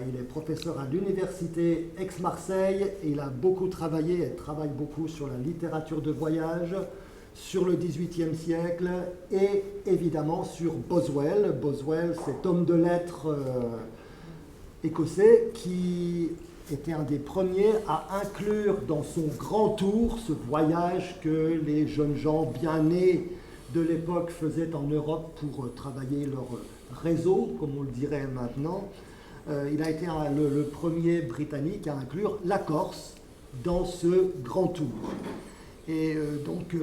il est professeur à l'université Aix-Marseille et il a beaucoup travaillé et travaille beaucoup sur la littérature de voyage, sur le XVIIIe siècle et évidemment sur Boswell. Boswell, cet homme de lettres écossais qui était un des premiers à inclure dans son grand tour ce voyage que les jeunes gens bien nés de l'époque faisaient en Europe pour travailler leur réseau, comme on le dirait maintenant. Il a été le premier Britannique à inclure la Corse dans ce grand tour. Et donc,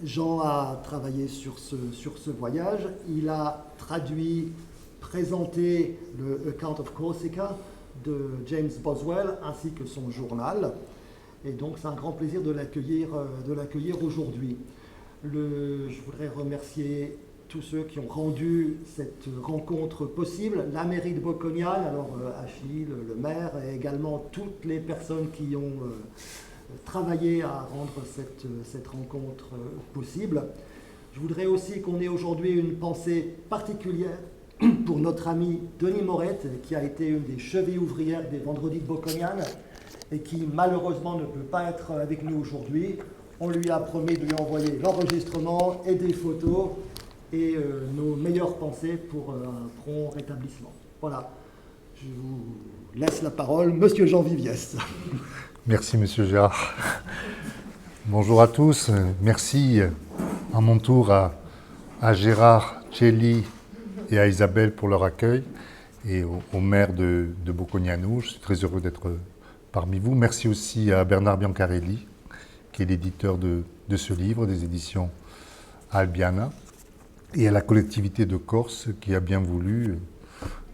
Jean a travaillé sur ce voyage. Il a traduit, présenté le Account of Corsica de James Boswell, ainsi que son journal. Et donc, c'est un grand plaisir de l'accueillir aujourd'hui. Je voudrais remercier tous ceux qui ont rendu cette rencontre possible, la mairie de Bocognane, alors Achille, le maire, et également toutes les personnes qui ont travaillé à rendre cette rencontre possible. Je voudrais aussi qu'on ait aujourd'hui une pensée particulière pour notre ami Denis Morette, qui a été une des chevilles ouvrières des Vendredis de Bocognane et qui malheureusement ne peut pas être avec nous aujourd'hui. On lui a promis de lui envoyer l'enregistrement et des photos et nos meilleures pensées pour un prompt rétablissement. Voilà, je vous laisse la parole. Monsieur Jean Viviès. Merci, Monsieur Gérard. Bonjour à tous. Merci à mon tour à Gérard, Chelly et à Isabelle pour leur accueil et au maire de Bocognano. Je suis très heureux d'être parmi vous. Merci aussi à Bernard Biancarelli, qui est l'éditeur de ce livre, des éditions Albiana, et à la collectivité de Corse qui a bien voulu,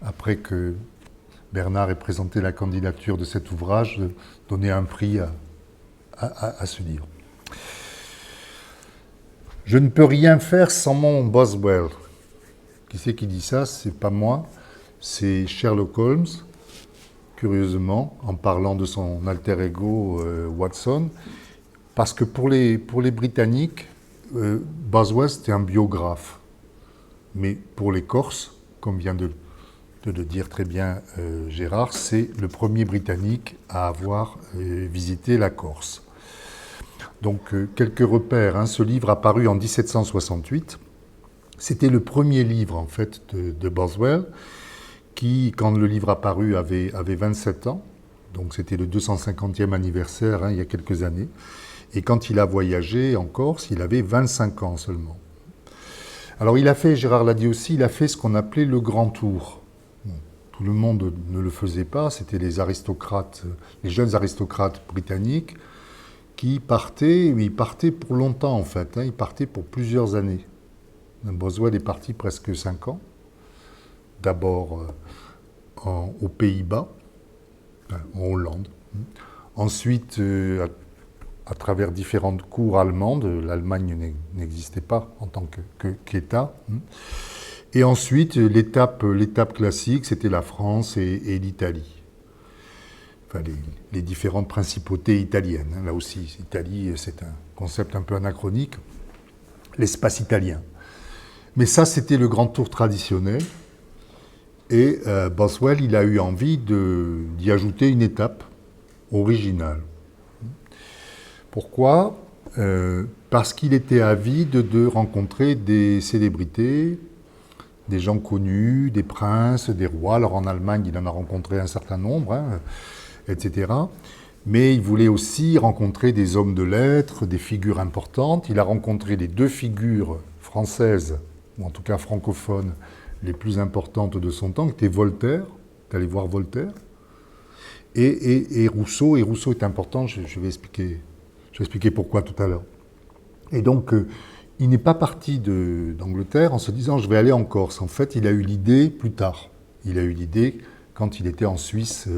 après que Bernard ait présenté la candidature de cet ouvrage, donner un prix à ce livre. Je ne peux rien faire sans mon Boswell. Qui c'est qui dit ça? C'est pas moi, c'est Sherlock Holmes, curieusement, en parlant de son alter ego Watson. Parce que pour les Britanniques, Boswell, c'était un biographe. Mais pour les Corses, comme vient de le dire très bien Gérard, c'est le premier Britannique à avoir visité la Corse. Donc, quelques repères. Hein. Ce livre a paru en 1768. C'était le premier livre, en fait, de Boswell, qui, quand le livre a paru, avait 27 ans. Donc, c'était le 250e anniversaire, hein, il y a quelques années. Et quand il a voyagé en Corse, il avait 25 ans seulement. Alors il a fait, Gérard l'a dit aussi, il a fait ce qu'on appelait le grand tour. Bon, tout le monde ne le faisait pas, c'était les aristocrates, les jeunes aristocrates britanniques qui partaient, mais ils partaient pour longtemps en fait, hein, ils partaient pour plusieurs années. Boswell est parti presque 5 ans, d'abord aux Pays-Bas, en Hollande, ensuite à travers différentes cours allemandes. L'Allemagne n'existait pas en tant qu'État. Et ensuite, l'étape classique, c'était la France et l'Italie. Enfin, les différentes principautés italiennes. Là aussi, l'Italie, c'est un concept un peu anachronique. L'espace italien. Mais ça, c'était le grand tour traditionnel. Et Boswell, il a eu envie d'y ajouter une étape originale. Pourquoi ? Parce qu'il était avide de rencontrer des célébrités, des gens connus, des princes, des rois. Alors en Allemagne, il en a rencontré un certain nombre, hein, etc. Mais il voulait aussi rencontrer des hommes de lettres, des figures importantes. Il a rencontré les 2 figures françaises, ou en tout cas francophones, les plus importantes de son temps, qui étaient Voltaire, d'aller voir Voltaire, et Rousseau. Et Rousseau est important, je vais expliquer pourquoi tout à l'heure. Et donc, il n'est pas parti d'Angleterre en se disant « je vais aller en Corse ». En fait, il a eu l'idée plus tard. Il a eu l'idée quand il était en Suisse,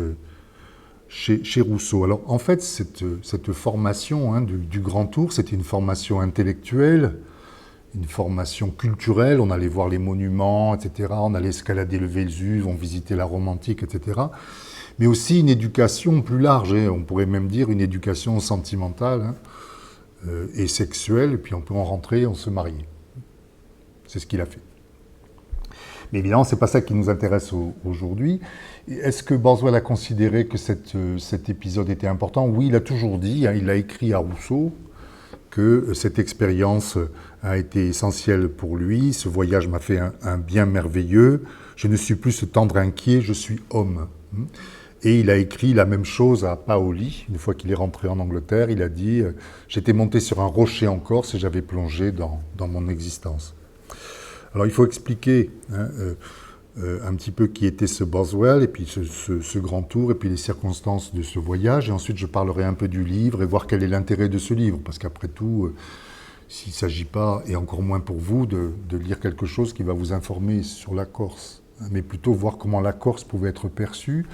chez Rousseau. Alors, en fait, cette formation, hein, du Grand Tour, c'était une formation intellectuelle, une formation culturelle. On allait voir les monuments, etc. On allait escalader le Vésuve, on visitait la Rome antique, etc. Mais aussi une éducation plus large, hein, on pourrait même dire une éducation sentimentale, hein, et sexuelle, et puis on peut en rentrer, on se marier. C'est ce qu'il a fait. Mais évidemment, ce n'est pas ça qui nous intéresse aujourd'hui. Est-ce que Boswell a considéré que cet épisode était important? Oui, il a toujours dit, hein, il a écrit à Rousseau que cette expérience a été essentielle pour lui. Ce voyage m'a fait un bien merveilleux. Je ne suis plus ce tendre inquiet, je suis homme. Et il a écrit la même chose à Paoli, une fois qu'il est rentré en Angleterre. Il a dit « J'étais monté sur un rocher en Corse et j'avais plongé dans mon existence ». Alors il faut expliquer un petit peu qui était ce Boswell, et puis ce grand tour, et puis les circonstances de ce voyage. Et ensuite, je parlerai un peu du livre et voir quel est l'intérêt de ce livre. Parce qu'après tout, s'il ne s'agit pas, et encore moins pour vous, de lire quelque chose qui va vous informer sur la Corse, mais plutôt voir comment la Corse pouvait être perçue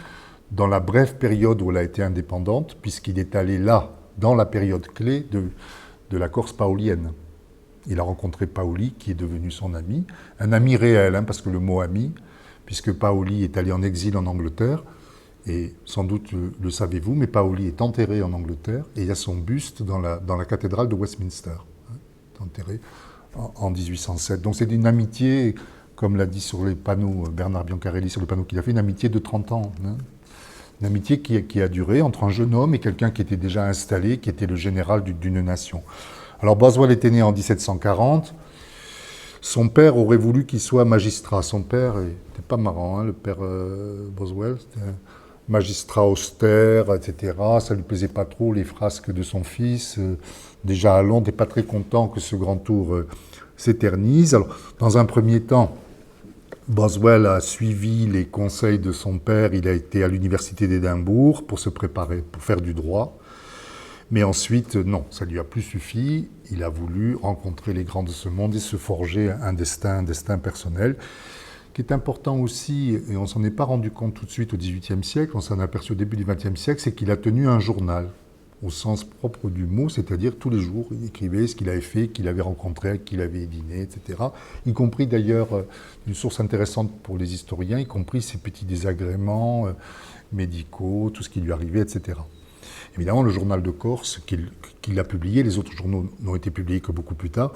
dans la brève période où elle a été indépendante, puisqu'il est allé là, dans la période clé de la Corse paolienne. Il a rencontré Paoli, qui est devenu son ami, un ami réel, hein, parce que le mot ami, puisque Paoli est allé en exil en Angleterre, et sans doute le savez-vous, mais Paoli est enterré en Angleterre, et il y a son buste dans la cathédrale de Westminster, hein, enterré en 1807. Donc c'est une amitié, comme l'a dit sur les panneaux Bernard Biancarelli, sur le panneau qu'il a fait, une amitié de 30 ans, hein. Une amitié qui a duré entre un jeune homme et quelqu'un qui était déjà installé, qui était le général d'une nation. Alors Boswell était né en 1740. Son père aurait voulu qu'il soit magistrat. Son père n'était pas marrant, hein, le père Boswell. C'était un magistrat austère, etc. Ça ne lui plaisait pas trop, les frasques de son fils. Déjà à Londres, il n'est pas très content que ce grand tour s'éternise. Alors, dans un premier temps, Boswell a suivi les conseils de son père. Il a été à l'université d'Édimbourg pour se préparer, pour faire du droit. Mais ensuite, non, ça ne lui a plus suffi. Il a voulu rencontrer les grands de ce monde et se forger un destin personnel, qui est important aussi, et on ne s'en est pas rendu compte tout de suite au XVIIIe siècle, on s'en a aperçu au début du XXe siècle, c'est qu'il a tenu un journal, au sens propre du mot, c'est-à-dire tous les jours, il écrivait ce qu'il avait fait, qui avait rencontré, qui avait dîné, etc. Y compris d'ailleurs, une source intéressante pour les historiens, y compris ses petits désagréments médicaux, tout ce qui lui arrivait, etc. Évidemment, le journal de Corse qu'il a publié, les autres journaux n'ont été publiés que beaucoup plus tard,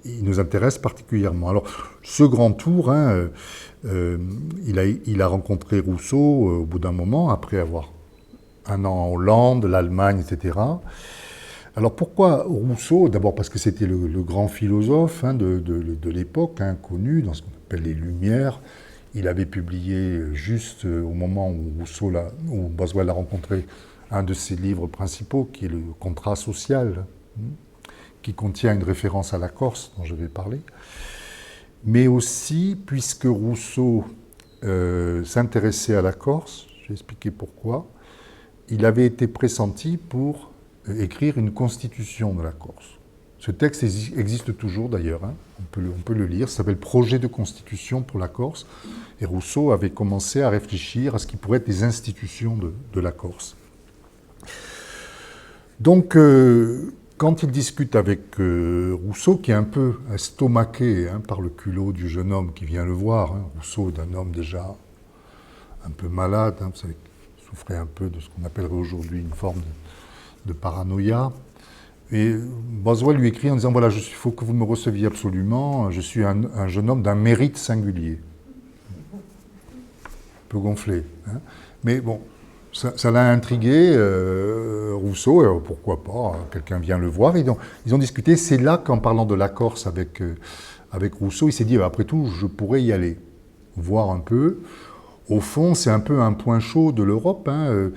il nous intéresse particulièrement. Alors, ce grand tour, hein, il a rencontré Rousseau au bout d'un moment, après avoir un an en Hollande, l'Allemagne, etc. Alors pourquoi Rousseau? D'abord parce que c'était le grand philosophe, hein, de l'époque, hein, connu dans ce qu'on appelle les Lumières. Il avait publié juste au moment où Boswell l'a rencontré, un de ses livres principaux, qui est le Contrat social, qui contient une référence à la Corse, dont je vais parler. Mais aussi, puisque Rousseau s'intéressait à la Corse, je vais expliquer pourquoi, il avait été pressenti pour écrire une constitution de la Corse. Ce texte existe toujours d'ailleurs, hein. On peut le lire, ça s'appelle « Projet de constitution pour la Corse ». Et Rousseau avait commencé à réfléchir à ce qui pourrait être les institutions de la Corse. Donc, quand il discute avec Rousseau, qui est un peu estomaqué, hein, par le culot du jeune homme qui vient le voir, hein. Rousseau est un homme déjà un peu malade, hein, vous savez, souffrait un peu de ce qu'on appellerait aujourd'hui une forme de paranoïa. Et Boswell lui écrit en disant « Voilà, il faut que vous me receviez absolument, je suis un jeune homme d'un mérite singulier. » Un peu gonflé, hein. Mais bon, ça l'a intrigué, Rousseau, et pourquoi pas, quelqu'un vient le voir. Ils ont discuté, c'est là qu'en parlant de la Corse avec Rousseau, il s'est dit, après tout, je pourrais y aller, voir un peu. Au fond, c'est un peu un point chaud de l'Europe, hein.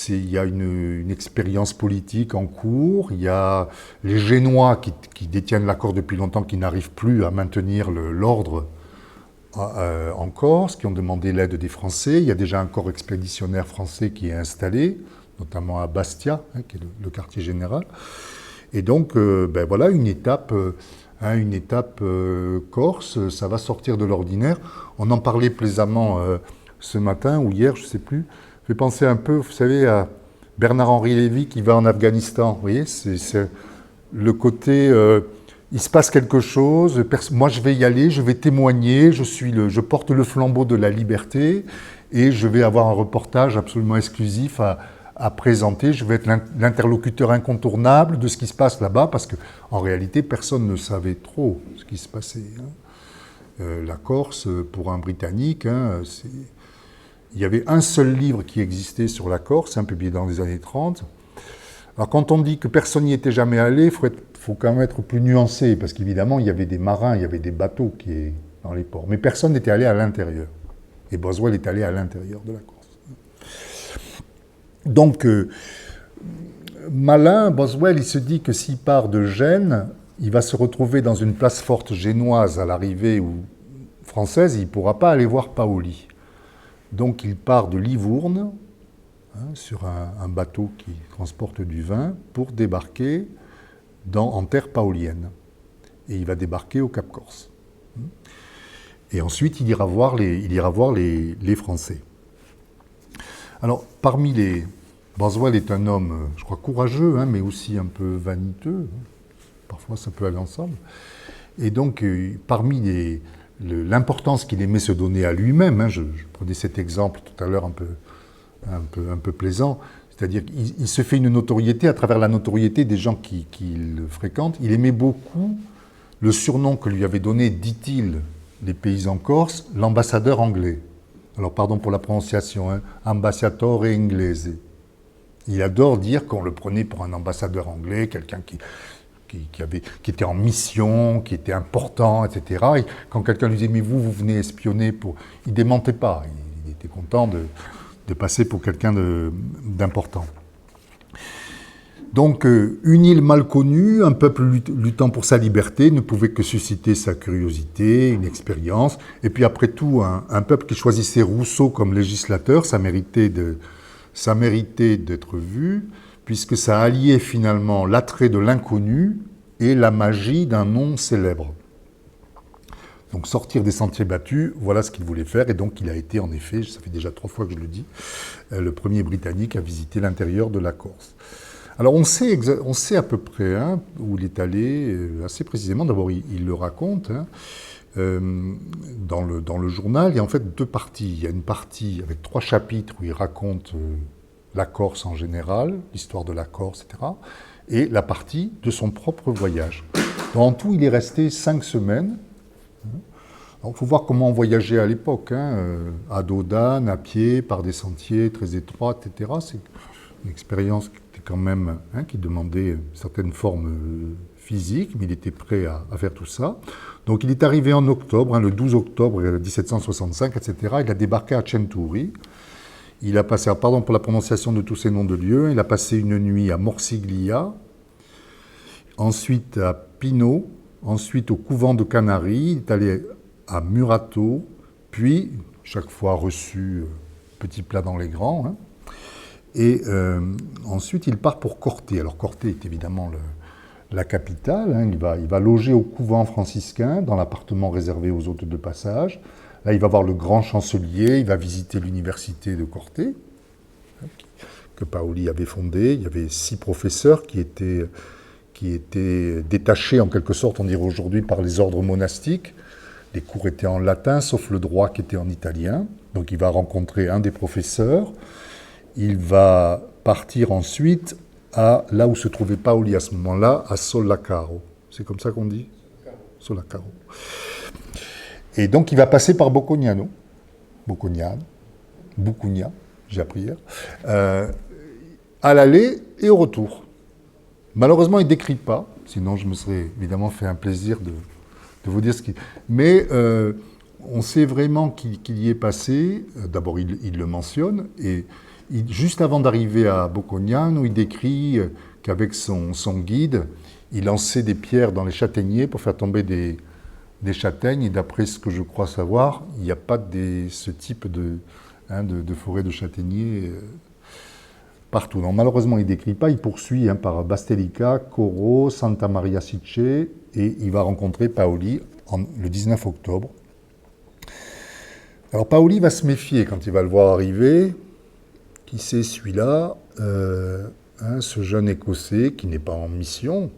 Il y a une expérience politique en cours, il y a les Génois qui détiennent la Corse depuis longtemps, qui n'arrivent plus à maintenir l'ordre en Corse, qui ont demandé l'aide des Français. Il y a déjà un corps expéditionnaire français qui est installé, notamment à Bastia, hein, qui est le quartier général. Et donc, voilà, une étape corse, ça va sortir de l'ordinaire. On en parlait plaisamment ce matin ou hier, je ne sais plus. Ça fait penser un peu, vous savez, à Bernard-Henri Lévy qui va en Afghanistan. Vous voyez, c'est le côté... il se passe quelque chose, moi je vais y aller, je vais témoigner, je porte le flambeau de la liberté et je vais avoir un reportage absolument exclusif à présenter. Je vais être l'interlocuteur incontournable de ce qui se passe là-bas parce qu'en réalité, personne ne savait trop ce qui se passait, hein. La Corse, pour un Britannique, il y avait un seul livre qui existait sur la Corse, publié dans les années 30. Alors quand on dit que personne n'y était jamais allé, il faut quand même être plus nuancé, parce qu'évidemment, il y avait des marins, il y avait des bateaux dans les ports, mais personne n'était allé à l'intérieur. Et Boswell est allé à l'intérieur de la Corse. Donc, malin, Boswell, il se dit que s'il part de Gênes, il va se retrouver dans une place forte génoise à l'arrivée ou française, et il ne pourra pas aller voir Paoli. Donc il part de Livourne, sur un bateau qui transporte du vin, pour débarquer en terre paolienne. Et il va débarquer au Cap Corse. Et ensuite, il ira voir les Français. Alors, Boswell est un homme, je crois, courageux, mais aussi un peu vaniteux. Parfois, ça peut aller ensemble. Et donc, parmi l'importance qu'il aimait se donner à lui-même, je prenais cet exemple tout à l'heure un peu plaisant, c'est-à-dire qu'il se fait une notoriété à travers la notoriété des gens qui le fréquentent. Il aimait beaucoup le surnom que lui avait donné, dit-il, les paysans corses, l'ambassadeur anglais. Alors, pardon pour la prononciation, ambasciatore inglese. Il adore dire qu'on le prenait pour un ambassadeur anglais, quelqu'un qui était en mission, qui était important, etc. Et quand quelqu'un lui disait « mais vous venez espionner pour… » Il ne démentait pas, il était content de passer pour quelqu'un d'important. Donc, une île mal connue, un peuple luttant pour sa liberté, ne pouvait que susciter sa curiosité, une expérience. Et puis après tout, un peuple qui choisissait Rousseau comme législateur, ça méritait d'être vu, puisque ça alliait finalement l'attrait de l'inconnu et la magie d'un nom célèbre. Donc sortir des sentiers battus, voilà ce qu'il voulait faire, et donc il a été en effet, ça fait déjà 3 fois que je le dis, le premier Britannique à visiter l'intérieur de la Corse. Alors on sait à peu près où il est allé, assez précisément, d'abord il le raconte, dans le journal, il y a en fait 2 parties. Il y a une partie avec 3 chapitres où il raconte la Corse en général, l'histoire de la Corse, etc., et la partie de son propre voyage. En tout, il est resté 5 semaines. Il faut voir comment on voyageait à l'époque, à dos d'âne, à pied, par des sentiers très étroits, etc. C'est une expérience qui était quand même, qui demandait une certaine forme physique, mais il était prêt à faire tout ça. Donc il est arrivé en octobre, le 12 octobre 1765, etc. Il a débarqué à Centuri. Il a passé, pardon pour la prononciation de tous ces noms de lieux, il a passé une nuit à Morsiglia, ensuite à Pino, ensuite au couvent de Canaries, il est allé à Murato, puis, chaque fois reçu petit plat dans les grands, et ensuite il part pour Corté. Alors Corté est évidemment la capitale, il va loger au couvent franciscain, dans l'appartement réservé aux hôtes de passage. Là, il va voir le grand chancelier, il va visiter l'université de Corté, que Paoli avait fondée. Il y avait 6 professeurs qui étaient détachés, en quelque sorte, on dirait aujourd'hui, par les ordres monastiques. Les cours étaient en latin, sauf le droit qui était en italien. Donc il va rencontrer un des professeurs. Il va partir ensuite là où se trouvait Paoli à ce moment-là, à Sollacaro. C'est comme ça qu'on dit ? Sollacaro. Et donc, il va passer par Bucugna, j'ai appris hier, à l'aller et au retour. Malheureusement, il ne décrit pas, sinon je me serais évidemment fait un plaisir de vous dire ce qu'il… Mais on sait vraiment qu'il y est passé. D'abord, il le mentionne, et juste avant d'arriver à Bucugna, il décrit qu'avec son guide, il lançait des pierres dans les châtaigniers pour faire tomber des châtaignes, et d'après ce que je crois savoir, il n'y a pas ce type de forêt de châtaigniers partout. Non, malheureusement, il ne décrit pas, il poursuit par Bastelica, Coro, Santa Maria Sicce, et il va rencontrer Paoli le 19 octobre. Alors Paoli va se méfier quand il va le voir arriver. Qui c'est celui-là, ce jeune Écossais qui n'est pas en mission.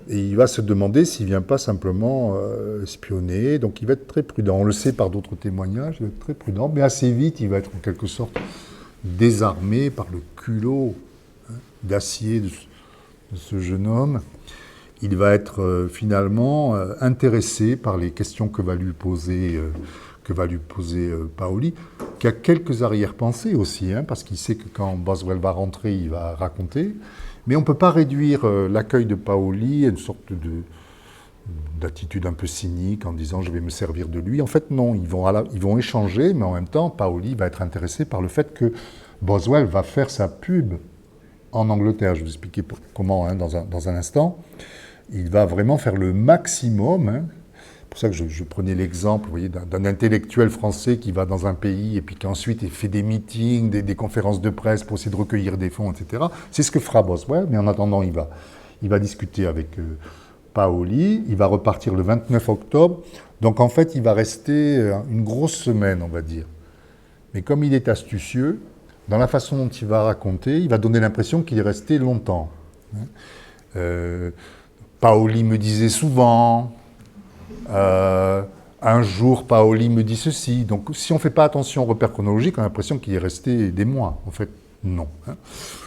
Et il va se demander s'il ne vient pas simplement espionner. Donc il va être très prudent. On le sait par d'autres témoignages, il va être très prudent. Mais assez vite, il va être en quelque sorte désarmé par le culot d'acier de ce jeune homme. il va être finalement intéressé par les questions que va lui poser Paoli, qui a quelques arrière-pensées aussi, hein, parce qu'il sait que quand Boswell va rentrer, il va raconter. Mais on ne peut pas réduire l'accueil de Paoli à une sorte d'attitude un peu cynique en disant je vais me servir de lui. En fait, non, ils vont échanger, mais en même temps, Paoli va être intéressé par le fait que Boswell va faire sa pub en Angleterre. Je vais vous expliquer comment hein, dans un instant. Il va vraiment faire le maximum. Hein. C'est pour ça que je prenais l'exemple, vous voyez, d'un intellectuel français qui va dans un pays et puis qu'ensuite il fait des meetings, des conférences de presse pour essayer de recueillir des fonds, etc. C'est ce que fera Boswell, mais en attendant, il va discuter avec Paoli. Il va repartir le 29 octobre. Donc en fait, il va rester une grosse semaine, on va dire. Mais comme il est astucieux, dans la façon dont il va raconter, il va donner l'impression qu'il est resté longtemps. Paoli me disait souvent, un jour Paoli me dit ceci. Donc si on ne fait pas attention aux repères chronologiques, on a l'impression qu'il est resté des mois. En fait, non. Hein.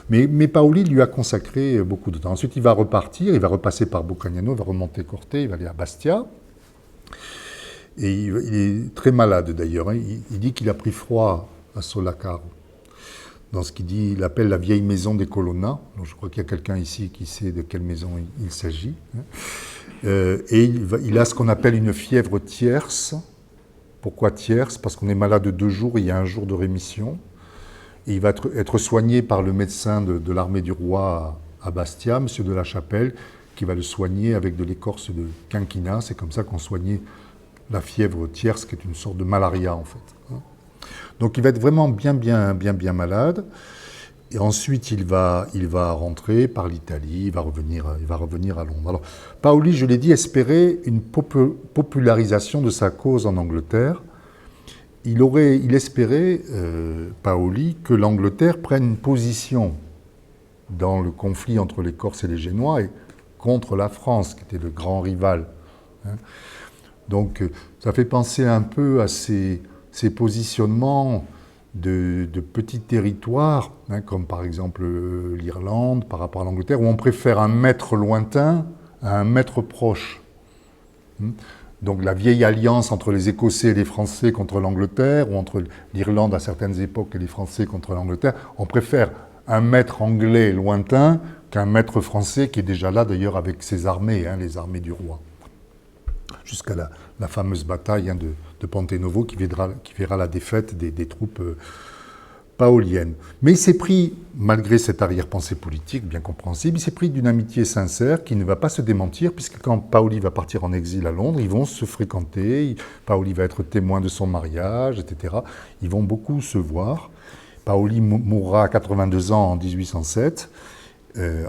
Mais Paoli lui a consacré beaucoup de temps. Ensuite, il va repartir, il va repasser par Boccagnano, il va remonter Corte, il va aller à Bastia. Et il est très malade d'ailleurs. Hein. Il dit qu'il a pris froid à Solacaro. Dans ce qu'il dit, il appelle la vieille maison des Colonna. Donc, je crois qu'il y a quelqu'un ici qui sait de quelle maison il s'agit. Et il a ce qu'on appelle une fièvre tierce. Pourquoi tierce? Parce qu'on est malade 2 jours, il y a 1 jour de rémission. Et il va être soigné par le médecin de l'armée du roi à Bastia, M. de la Chapelle, qui va le soigner avec de l'écorce de quinquina. C'est comme ça qu'on soignait la fièvre tierce, qui est une sorte de malaria en fait. Donc il va être vraiment bien malade. Et ensuite, il va rentrer par l'Italie, il va revenir à Londres. Alors, Paoli, je l'ai dit, espérait une popularisation de sa cause en Angleterre. Il espérait, Paoli, que l'Angleterre prenne une position dans le conflit entre les Corses et les Génois et contre la France, qui était le grand rival. Donc, ça fait penser un peu à ces positionnements de petits territoires, hein, comme par exemple l'Irlande par rapport à l'Angleterre, où on préfère un maître lointain à un maître proche. Donc la vieille alliance entre les Écossais et les Français contre l'Angleterre, ou entre l'Irlande à certaines époques et les Français contre l'Angleterre, on préfère un maître anglais lointain qu'un maître français qui est déjà là d'ailleurs avec ses armées, hein, les armées du roi. Jusqu'à la fameuse bataille hein, de Ponte Novo qui verra la défaite des troupes paoliennes. Mais il s'est pris, malgré cette arrière-pensée politique bien compréhensible, il s'est pris d'une amitié sincère qui ne va pas se démentir, puisque quand Paoli va partir en exil à Londres, ils vont se fréquenter, Paoli va être témoin de son mariage, etc. Ils vont beaucoup se voir. Paoli mourra à 82 ans en 1807.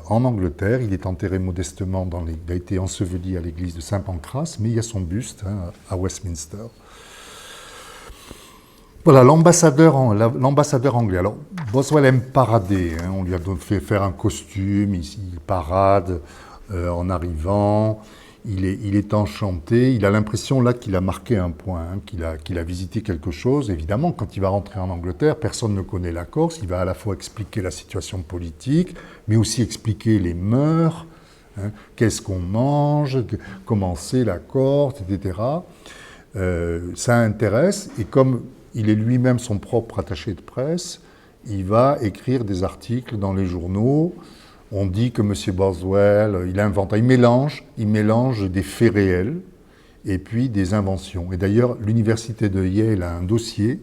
En Angleterre, il est enterré modestement, il a été enseveli à l'église de Saint-Pancras, mais il y a son buste hein, à Westminster. Voilà, l'ambassadeur anglais. Alors, Boswell aime parader, hein, on lui a fait faire un costume, il parade en arrivant, il est enchanté, il a l'impression là qu'il a marqué un point, hein, qu'il a visité quelque chose. Évidemment, quand il va rentrer en Angleterre, personne ne connaît la Corse, il va à la fois expliquer la situation politique, mais aussi expliquer les mœurs, hein, qu'est-ce qu'on mange, comment c'est la Corse, etc. Ça intéresse, et comme il est lui-même son propre attaché de presse, il va écrire des articles dans les journaux. On dit que M. Boswell, il mélange des faits réels et puis des inventions. Et d'ailleurs, l'université de Yale a un dossier,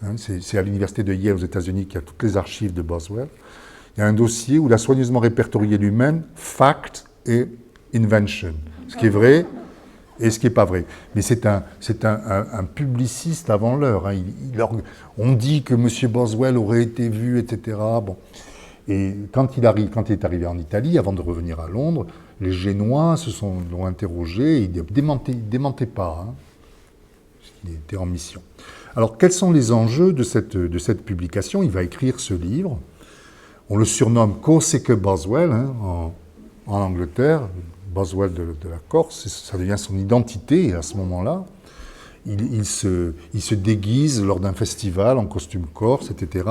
hein, c'est à l'université de Yale aux États-Unis qu'il y a toutes les archives de Boswell. Il y a un dossier où il a soigneusement répertorié lui-même fact et invention, ce qui est vrai et ce qui n'est pas vrai. Mais c'est un publiciste avant l'heure. Hein. On dit que M. Boswell aurait été vu, etc. Bon. Et quand il est arrivé en Italie, avant de revenir à Londres, les Génois l'ont interrogé, et il ne démentait pas, hein, il était en mission. Alors, quels sont les enjeux de cette publication? Il va écrire ce livre. On le surnomme Corsica Boswell hein, en Angleterre, Boswell de la Corse, ça devient son identité à ce moment-là. Il se déguise lors d'un festival en costume corse, etc.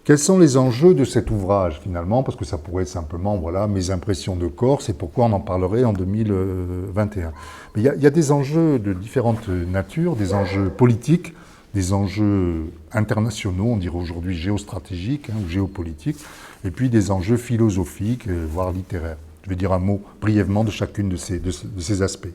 Quels sont les enjeux de cet ouvrage, finalement? Parce que ça pourrait être simplement, voilà, mes impressions de Corse et pourquoi on en parlerait en 2021. Mais il y a des enjeux de différentes natures, des enjeux politiques, des enjeux internationaux, on dirait aujourd'hui géostratégiques ou géopolitiques, et puis des enjeux philosophiques, voire littéraires. Je vais dire un mot brièvement de chacune de ces aspects.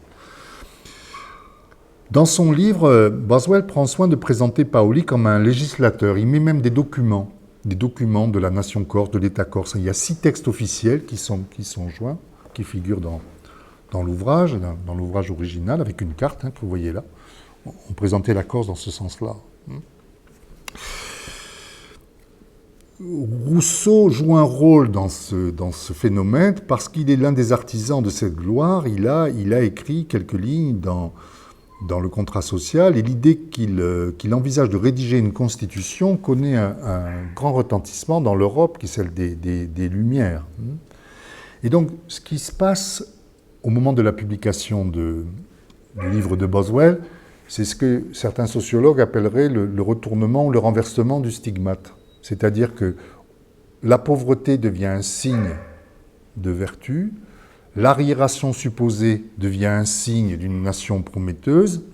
Dans son livre, Boswell prend soin de présenter Paoli comme un législateur. Il met même des documents de la nation corse, de l'État corse. Il y a 6 textes officiels qui sont joints, qui figurent dans l'ouvrage original, avec une carte que vous voyez là. On présentait la Corse dans ce sens-là. Rousseau joue un rôle dans ce phénomène parce qu'il est l'un des artisans de cette gloire. Il a écrit quelques lignes dans le contrat social, et l'idée qu'il envisage de rédiger une constitution connaît un grand retentissement dans l'Europe, qui est celle des Lumières. Et donc, ce qui se passe au moment de la publication du livre de Boswell, c'est ce que certains sociologues appelleraient le retournement ou le renversement du stigmate. C'est-à-dire que la pauvreté devient un signe de vertu, l'arriération supposée devient un signe d'une nation prometteuse,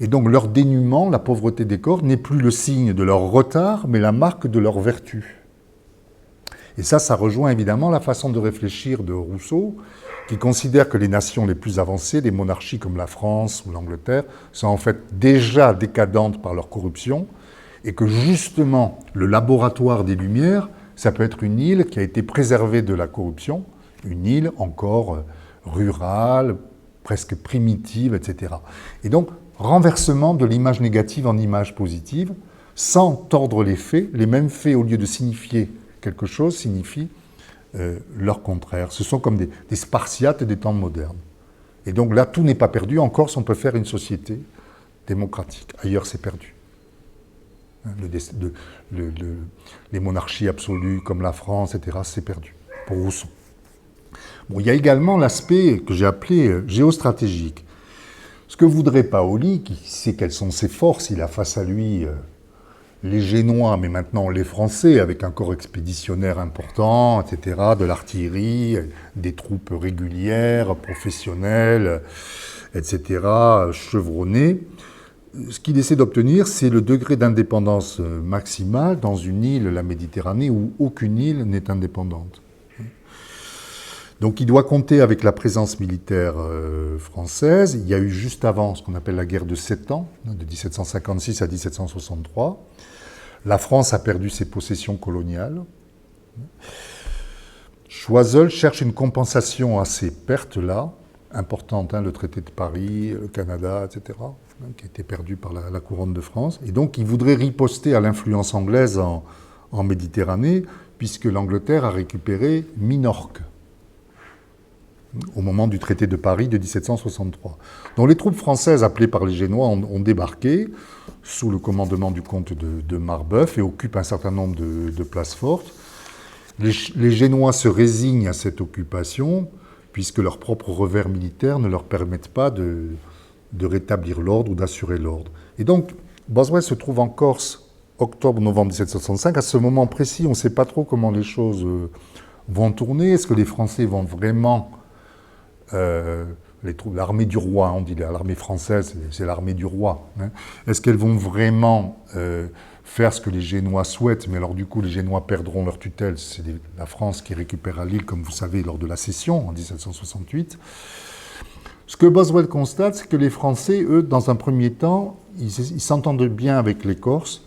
et donc leur dénuement, la pauvreté des corps, n'est plus le signe de leur retard, mais la marque de leur vertu. Et ça rejoint évidemment la façon de réfléchir de Rousseau, qui considère que les nations les plus avancées, les monarchies comme la France ou l'Angleterre, sont en fait déjà décadentes par leur corruption, et que justement le laboratoire des Lumières, ça peut être une île qui a été préservée de la corruption, une île encore rurale, presque primitive, etc. Et donc, renversement de l'image négative en image positive, sans tordre les faits. Les mêmes faits, au lieu de signifier quelque chose, signifient leur contraire. Ce sont comme des Spartiates des temps modernes. Et donc là, tout n'est pas perdu. En Corse, on peut faire une société démocratique. Ailleurs, c'est perdu. Les monarchies absolues, comme la France, etc., c'est perdu, pour Rousseau. Bon, il y a également l'aspect que j'ai appelé géostratégique. Ce que voudrait Paoli, qui sait quelles sont ses forces, il a face à lui les Génois, mais maintenant les Français, avec un corps expéditionnaire important, etc., de l'artillerie, des troupes régulières, professionnelles, etc., chevronnées. Ce qu'il essaie d'obtenir, c'est le degré d'indépendance maximale dans une île, la Méditerranée, où aucune île n'est indépendante. Donc il doit compter avec la présence militaire française. Il y a eu juste avant ce qu'on appelle la guerre de 7 ans, de 1756 à 1763. La France a perdu ses possessions coloniales. Choiseul cherche une compensation à ces pertes-là, importantes, le traité de Paris, le Canada, etc., qui a été perdu par la couronne de France. Et donc il voudrait riposter à l'influence anglaise en Méditerranée, puisque l'Angleterre a récupéré Minorque au moment du traité de Paris de 1763. Donc les troupes françaises appelées par les Génois ont débarqué sous le commandement du comte de Marbeuf et occupent un certain nombre de places fortes. Les Génois se résignent à cette occupation puisque leurs propres revers militaires ne leur permettent pas de rétablir l'ordre ou d'assurer l'ordre. Et donc Boswell se trouve en Corse octobre-novembre 1765. À ce moment précis, on ne sait pas trop comment les choses vont tourner. Est-ce que les Français vont vraiment... l'armée du roi, on dit l'armée française, c'est l'armée du roi. Est-ce qu'elles vont vraiment faire ce que les Génois souhaitent? Mais alors du coup, les Génois perdront leur tutelle. C'est la France qui récupérera l'île, comme vous savez, lors de la cession en 1768. Ce que Boswell constate, c'est que les Français, eux, dans un premier temps, ils s'entendent bien avec les Corses.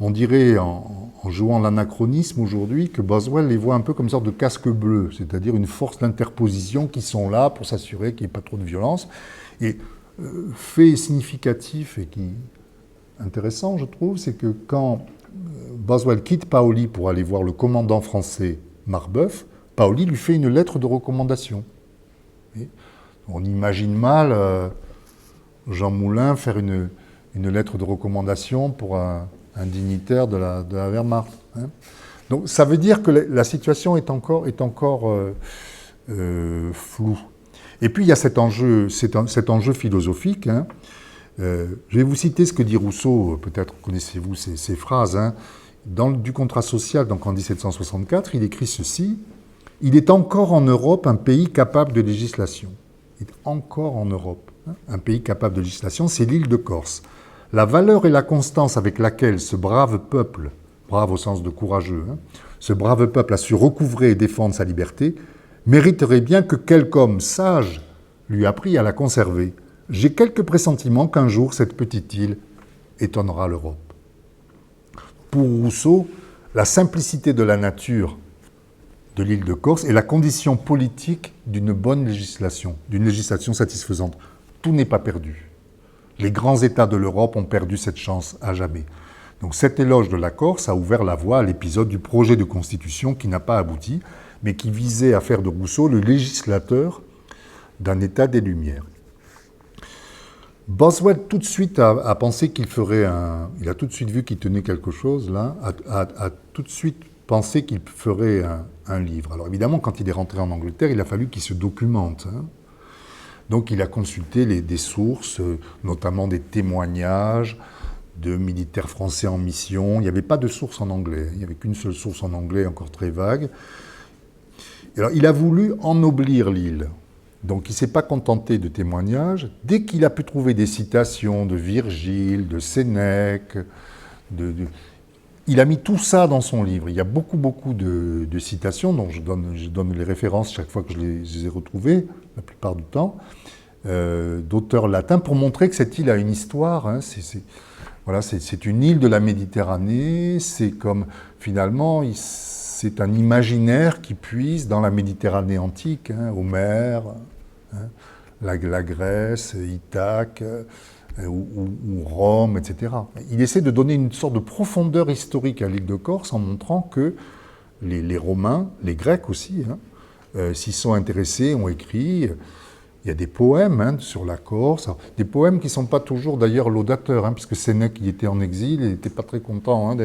On dirait, en jouant l'anachronisme aujourd'hui, que Boswell les voit un peu comme une sorte de casque bleu, c'est-à-dire une force d'interposition qui sont là pour s'assurer qu'il n'y ait pas trop de violence. Et fait significatif et qui intéressant, je trouve, c'est que quand Boswell quitte Paoli pour aller voir le commandant français Marbeuf, Paoli lui fait une lettre de recommandation. Et on imagine mal Jean Moulin faire une lettre de recommandation pour un dignitaire de la Wehrmacht. Donc ça veut dire que la situation est encore floue. Et puis il y a cet enjeu philosophique. Je vais vous citer ce que dit Rousseau, peut-être connaissez-vous ces phrases. du contrat social, donc en 1764, il écrit ceci: « Il est encore en Europe un pays capable de législation. » Il est encore en Europe un pays capable de législation, c'est l'île de Corse. La valeur et la constance avec laquelle ce brave peuple, brave au sens de courageux, ce brave peuple a su recouvrer et défendre sa liberté, mériterait bien que quelque homme sage lui apprit à la conserver. J'ai quelques pressentiments qu'un jour cette petite île étonnera l'Europe. Pour Rousseau, la simplicité de la nature de l'île de Corse est la condition politique d'une bonne législation, d'une législation satisfaisante. Tout n'est pas perdu. Les grands États de l'Europe ont perdu cette chance à jamais. Donc cet éloge de la Corse a ouvert la voie à l'épisode du projet de constitution qui n'a pas abouti, mais qui visait à faire de Rousseau le législateur d'un État des Lumières. Boswell tout de suite a pensé qu'il ferait il a tout de suite vu qu'il tenait quelque chose là, a tout de suite pensé qu'il ferait un livre. Alors évidemment, quand il est rentré en Angleterre, il a fallu qu'il se documente. Donc il a consulté des sources, notamment des témoignages de militaires français en mission. Il n'y avait pas de source en anglais, il n'y avait qu'une seule source en anglais, encore très vague. Et alors il a voulu ennoblir l'île. Donc il ne s'est pas contenté de témoignages. Dès qu'il a pu trouver des citations de Virgile, de Sénèque, il a mis tout ça dans son livre. Il y a beaucoup de citations, dont je donne les références chaque fois que je les ai retrouvées, la plupart du temps, d'auteurs latins, pour montrer que cette île a une histoire. C'est une île de la Méditerranée, c'est comme, finalement, c'est un imaginaire qui puise dans la Méditerranée antique, Homère, la Grèce, Ithaque, ou Rome, etc. Il essaie de donner une sorte de profondeur historique à l'île de Corse en montrant que les Romains, les Grecs aussi, s'y sont intéressés, ont écrit. Il y a des poèmes sur la Corse, alors, des poèmes qui ne sont pas toujours d'ailleurs laudateurs, puisque Sénèque y était en exil, il n'était pas très content.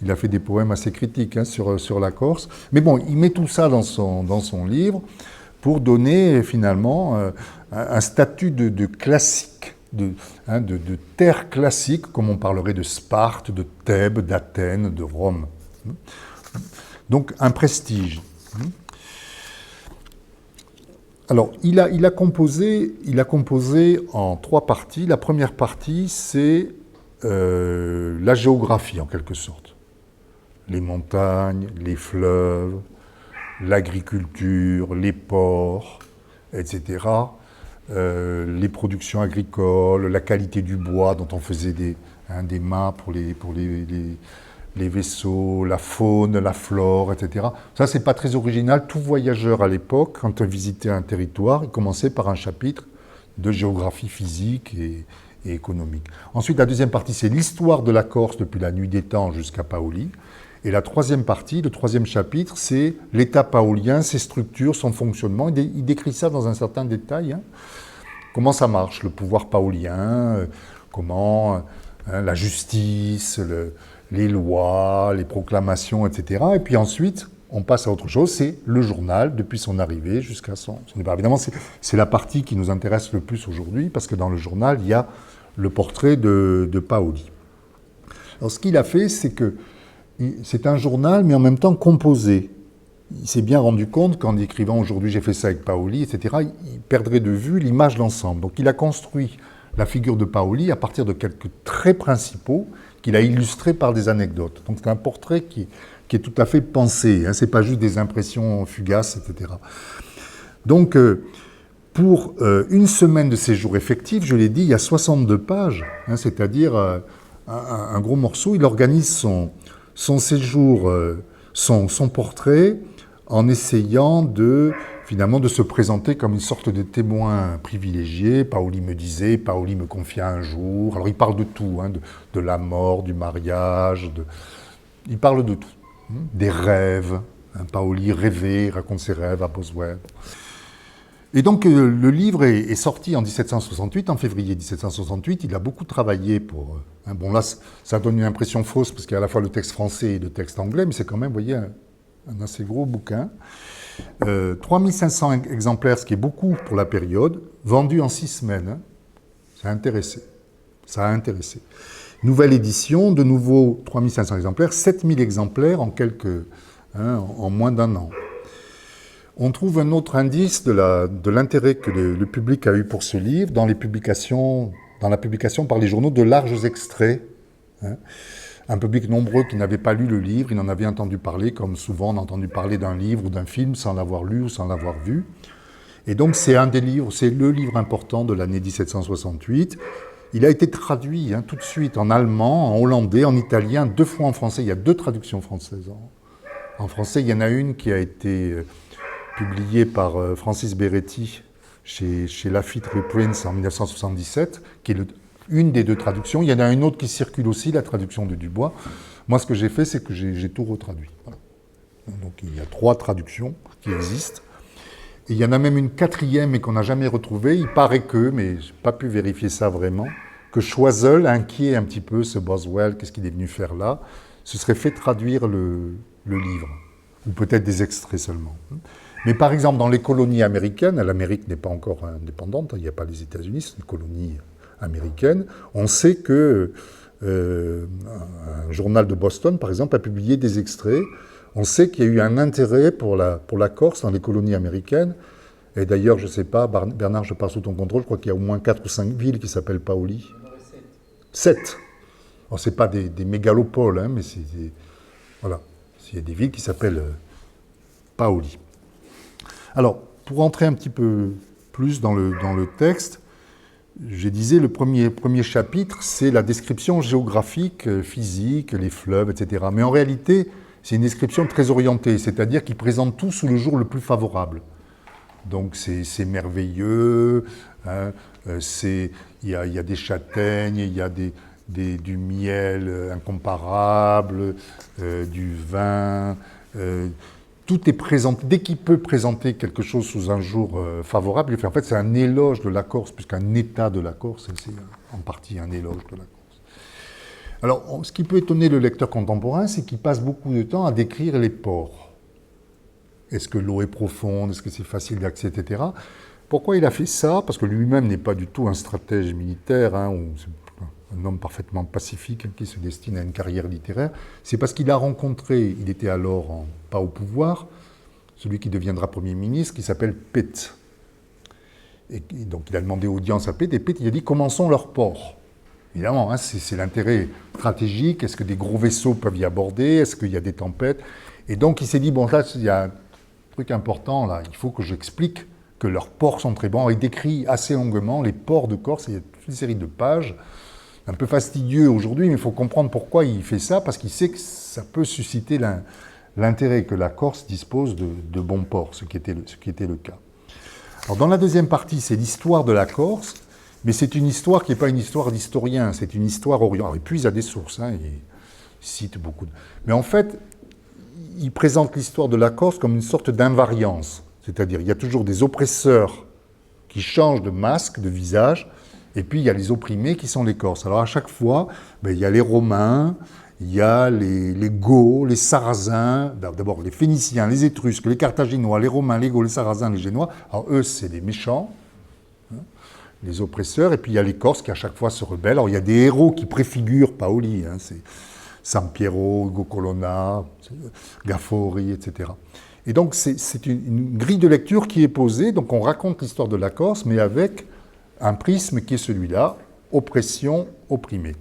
Il a fait des poèmes assez critiques sur la Corse. Mais bon, il met tout ça dans son livre pour donner finalement un statut de classique, de terre classique, comme on parlerait de Sparte, de Thèbes, d'Athènes, de Rome. Donc un prestige. Alors, il a composé en 3 parties. La première partie, c'est la géographie, en quelque sorte. Les montagnes, les fleuves, l'agriculture, les ports, etc. Les productions agricoles, la qualité du bois dont on faisait des mâts pour les vaisseaux, la faune, la flore, etc. Ça, c'est pas très original. Tout voyageur à l'époque, quand il visitait un territoire, il commençait par un chapitre de géographie physique et économique. Ensuite, la deuxième partie, c'est l'histoire de la Corse depuis la nuit des temps jusqu'à Paoli. Et la troisième partie, le troisième chapitre, c'est l'État paolien, ses structures, son fonctionnement. Il décrit ça dans un certain détail. Comment ça marche, le pouvoir paolien, comment la justice, les lois, les proclamations, etc. Et puis ensuite, on passe à autre chose, c'est le journal, depuis son arrivée jusqu'à son départ. Évidemment, c'est la partie qui nous intéresse le plus aujourd'hui, parce que dans le journal, il y a le portrait de Paoli. Alors ce qu'il a fait, c'est que c'est un journal, mais en même temps composé. Il s'est bien rendu compte qu'en écrivant « Aujourd'hui j'ai fait ça avec Paoli », etc., il perdrait de vue l'image d'ensemble. Donc il a construit la figure de Paoli à partir de quelques traits principaux qu'il a illustrés par des anecdotes. Donc c'est un portrait qui est tout à fait pensé, ce n'est pas juste des impressions fugaces, etc. Donc pour une semaine de séjour effectif, je l'ai dit, il y a 62 pages, c'est-à-dire un gros morceau. Il organise son séjour, son portrait, en essayant finalement de se présenter comme une sorte de témoin privilégié. Paoli me disait, Paoli me confia un jour. Alors il parle de tout, de la mort, du mariage, il parle de tout, des rêves. Paoli rêvait, raconte ses rêves à Boswell. Et donc le livre est sorti en 1768, en février 1768. Il a beaucoup travaillé pour... bon là, ça donne une impression fausse, parce qu'il y a à la fois le texte français et le texte anglais, mais c'est quand même, vous voyez, un assez gros bouquin. 3500 exemplaires, ce qui est beaucoup pour la période, vendus en 6 semaines. Ça a intéressé. Nouvelle édition, de nouveau 3500 exemplaires, 7000 exemplaires en moins d'un an. On trouve un autre indice de l'intérêt que le public a eu pour ce livre dans la publication par les journaux de larges extraits. Un public nombreux qui n'avait pas lu le livre, il en avait entendu parler, comme souvent on a entendu parler d'un livre ou d'un film sans l'avoir lu ou sans l'avoir vu. Et donc c'est le livre important de l'année 1768. Il a été traduit tout de suite en allemand, en hollandais, en italien, 2 fois en français. Il y a 2 traductions françaises. En français, il y en a une qui a été publiée par Francis Beretti chez Lafitte Reprints en 1977, qui est une des 2 traductions. Il y en a une autre qui circule aussi, la traduction de Dubois. Moi, ce que j'ai fait, c'est que j'ai tout retraduit. Voilà. Donc il y a 3 traductions qui existent. Et il y en a même une 4e et qu'on n'a jamais retrouvée. Il paraît que, mais je n'ai pas pu vérifier ça vraiment, que Choiseul, inquiet un petit peu, ce Boswell, qu'est-ce qu'il est venu faire là, se serait fait traduire le livre, ou peut-être des extraits seulement. Mais par exemple, dans les colonies américaines, l'Amérique n'est pas encore indépendante, il n'y a pas les États-Unis, c'est une colonie américaine, on sait que un journal de Boston, par exemple, a publié des extraits. On sait qu'il y a eu un intérêt pour la Corse dans les colonies américaines. Et d'ailleurs, je ne sais pas, Bernard, je pars sous ton contrôle, je crois qu'il y a au moins 4 ou 5 villes qui s'appellent Paoli. 7. Alors, ce n'est pas des mégalopoles, mais voilà. Il y a des villes qui s'appellent Paoli. Alors, pour entrer un petit peu plus dans le texte, je disais, le premier chapitre, c'est la description géographique, physique, les fleuves, etc. Mais en réalité, c'est une description très orientée, c'est-à-dire qu'il présente tout sous le jour le plus favorable. Donc c'est merveilleux, il y a des châtaignes, il y a du miel incomparable, du vin, tout est présenté. Dès qu'il peut présenter quelque chose sous un jour favorable, il fait, en fait c'est un éloge de la Corse, puisqu'un état de la Corse, c'est en partie un éloge de la Corse. Alors, ce qui peut étonner le lecteur contemporain, c'est qu'il passe beaucoup de temps à décrire les ports. Est-ce que l'eau est profonde? Est-ce que c'est facile d'accès, etc. Pourquoi il a fait ça? Parce que lui-même n'est pas du tout un stratège militaire, ou un homme parfaitement pacifique qui se destine à une carrière littéraire. C'est parce qu'il a rencontré, il était alors pas au pouvoir, celui qui deviendra Premier ministre, qui s'appelle Pitt. Et donc il a demandé audience à Pitt, et Pitt il a dit « commençons leur port ». Évidemment, c'est l'intérêt stratégique. Est-ce que des gros vaisseaux peuvent y aborder? Est-ce qu'il y a des tempêtes? Et donc, il s'est dit, bon, là, il y a un truc important, là. Il faut que j'explique que leurs ports sont très bons. Il décrit assez longuement les ports de Corse. Il y a toute une série de pages, un peu fastidieux aujourd'hui, mais il faut comprendre pourquoi il fait ça, parce qu'il sait que ça peut susciter l'intérêt que la Corse dispose de bons ports, ce qui était le cas. Alors, dans la deuxième partie, c'est l'histoire de la Corse. Mais c'est une histoire qui n'est pas une histoire d'historien, c'est une histoire orientale. Il puise à des sources, il cite beaucoup. Mais en fait, il présente l'histoire de la Corse comme une sorte d'invariance. C'est-à-dire, il y a toujours des oppresseurs qui changent de masque, de visage, et puis il y a les opprimés qui sont les Corses. Alors à chaque fois, il y a les Romains, il y a les Goths, les Sarrasins, d'abord les Phéniciens, les Étrusques, les Carthaginois, les Romains, les Goths, les Sarrasins, les Génois. Alors eux, c'est des méchants, les oppresseurs, et puis il y a les Corses qui à chaque fois se rebellent. Alors il y a des héros qui préfigurent Paoli, c'est Sampiero, Ugo Colonna, Gaffori, etc. Et donc c'est une grille de lecture qui est posée, donc on raconte l'histoire de la Corse, mais avec un prisme qui est celui-là, oppression, opprimé.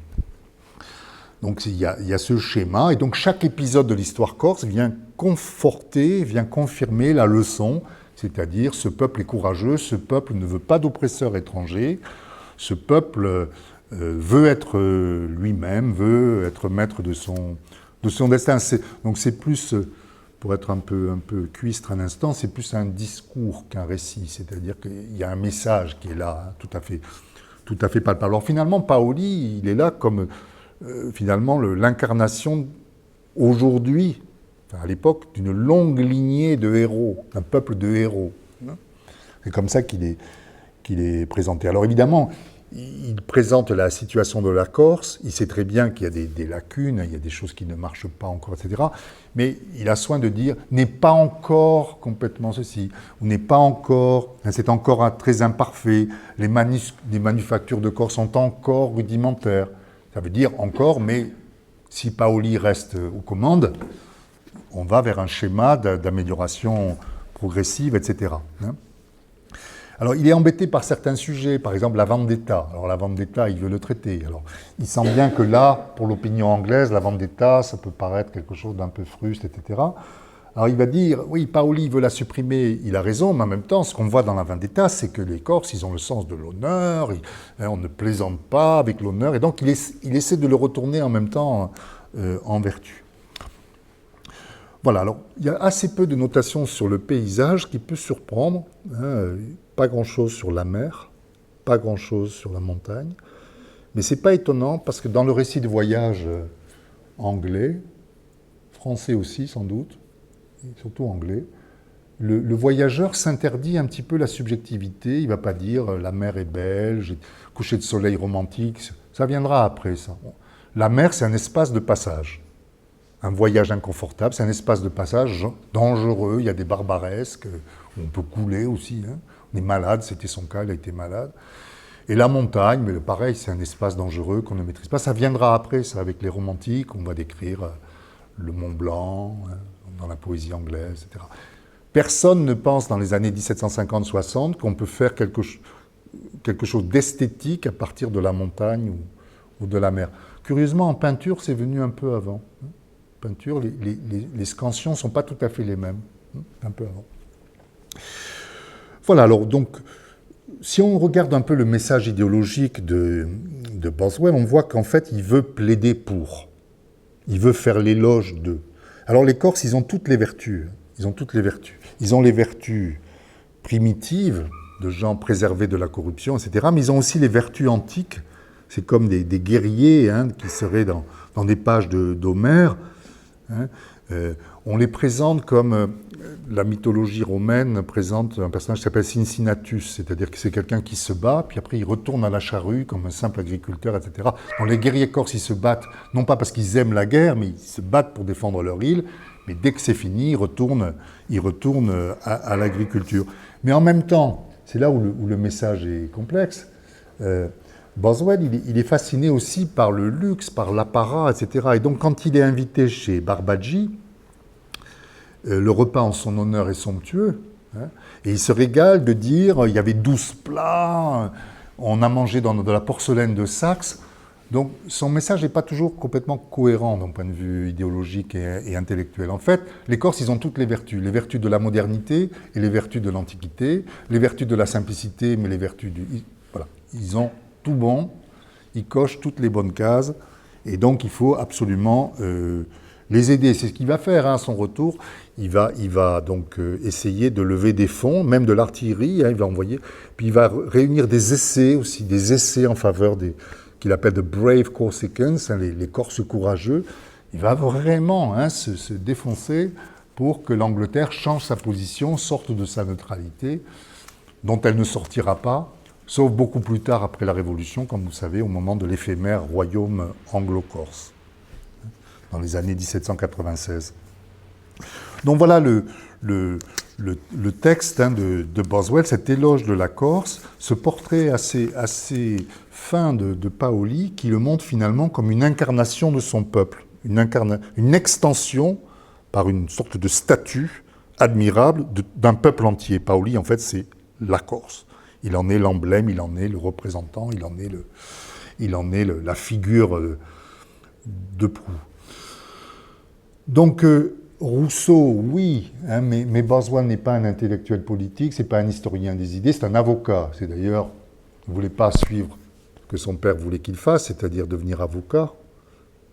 Donc il y a ce schéma, et donc chaque épisode de l'histoire corse vient conforter, vient confirmer la leçon. C'est-à-dire, ce peuple est courageux, ce peuple ne veut pas d'oppresseurs étrangers, ce peuple veut être lui-même, veut être maître de son destin. Donc c'est plus, pour être un peu cuistre un instant, c'est plus un discours qu'un récit. C'est-à-dire qu'il y a un message qui est là, tout à fait palpable. Alors finalement, Paoli, il est là comme finalement l'incarnation aujourd'hui, à l'époque, d'une longue lignée de héros, d'un peuple de héros. C'est comme ça qu'il est présenté. Alors évidemment, il présente la situation de la Corse, il sait très bien qu'il y a des lacunes, il y a des choses qui ne marchent pas encore, etc. Mais il a soin de dire, n'est pas encore complètement ceci, ou n'est pas encore, c'est encore très imparfait, les manufactures de Corse sont encore rudimentaires. Ça veut dire encore, mais si Paoli reste aux commandes, on va vers un schéma d'amélioration progressive, etc. Alors, il est embêté par certains sujets, par exemple la vendetta. Alors, la vendetta, il veut le traiter. Alors, il sent bien que là, pour l'opinion anglaise, la vendetta, ça peut paraître quelque chose d'un peu fruste, etc. Alors, il va dire, oui, Paoli veut la supprimer, il a raison, mais en même temps, ce qu'on voit dans la vendetta, c'est que les Corses, ils ont le sens de l'honneur, on ne plaisante pas avec l'honneur, et donc il essaie de le retourner en même temps en vertu. Voilà, alors, il y a assez peu de notation sur le paysage qui peut surprendre, pas grand-chose sur la mer, pas grand-chose sur la montagne, mais c'est pas étonnant parce que dans le récit de voyage anglais, français aussi sans doute, et surtout anglais, le voyageur s'interdit un petit peu la subjectivité, il ne va pas dire la mer est belle, j'ai coucher de soleil romantique, ça viendra après ça. La mer, c'est un espace de passage. Un voyage inconfortable, c'est un espace de passage dangereux, il y a des barbaresques, on peut couler aussi, on est malade, c'était son cas, il a été malade. Et la montagne, mais pareil, c'est un espace dangereux qu'on ne maîtrise pas, ça viendra après, ça, avec les romantiques, on va décrire le Mont Blanc, dans la poésie anglaise, etc. Personne ne pense dans les années 1750-60 qu'on peut faire quelque chose d'esthétique à partir de la montagne ou de la mer. Curieusement, en peinture, c'est venu un peu avant. Peinture, les scansions ne sont pas tout à fait les mêmes, un peu avant. Voilà, alors donc, si on regarde un peu le message idéologique de Boswell, on voit qu'en fait, il veut plaider pour. Il veut faire l'éloge d'eux. Alors les Corses, ils ont toutes les vertus. Ils ont toutes les vertus. Ils ont les vertus primitives, de gens préservés de la corruption, etc. Mais ils ont aussi les vertus antiques. C'est comme des guerriers qui seraient dans des pages d'Homère. On les présente comme la mythologie romaine présente un personnage qui s'appelle Cincinnatus, c'est-à-dire que c'est quelqu'un qui se bat, puis après il retourne à la charrue comme un simple agriculteur, etc. Donc les guerriers corses, ils se battent, non pas parce qu'ils aiment la guerre, mais ils se battent pour défendre leur île, mais dès que c'est fini, ils retournent à l'agriculture. Mais en même temps, c'est là où le message est complexe, Boswell, il est fasciné aussi par le luxe, par l'apparat, etc. Et donc, quand il est invité chez Barbaggi, le repas en son honneur est somptueux, et il se régale de dire, il y avait 12 plats, on a mangé dans de la porcelaine de Saxe. Donc, son message n'est pas toujours complètement cohérent d'un point de vue idéologique et intellectuel. En fait, les Corses, ils ont toutes les vertus de la modernité et les vertus de l'Antiquité, les vertus de la simplicité, mais les vertus du... Voilà, ils ont tout bon, il coche toutes les bonnes cases, et donc il faut absolument les aider. C'est ce qu'il va faire à son retour. Il va donc essayer de lever des fonds, même de l'artillerie, il va envoyer, puis il va réunir des essais aussi, des essais en faveur qu'il appelle de brave Corsicans, les Corses courageux. Il va vraiment se défoncer pour que l'Angleterre change sa position, sorte de sa neutralité, dont elle ne sortira pas, sauf beaucoup plus tard après la Révolution, comme vous savez, au moment de l'éphémère royaume anglo-corse, dans les années 1796. Donc voilà le texte de Boswell, cet éloge de la Corse, ce portrait assez fin de Paoli, qui le montre finalement comme une incarnation de son peuple, une extension par une sorte de statue admirable d'un peuple entier. Paoli, en fait, c'est la Corse. Il en est l'emblème, il en est le représentant, il en est la figure de proue. Donc, Rousseau, oui, mais Boswell n'est pas un intellectuel politique, c'est pas un historien des idées, c'est un avocat. C'est d'ailleurs, il ne voulait pas suivre ce que son père voulait qu'il fasse, c'est-à-dire devenir avocat.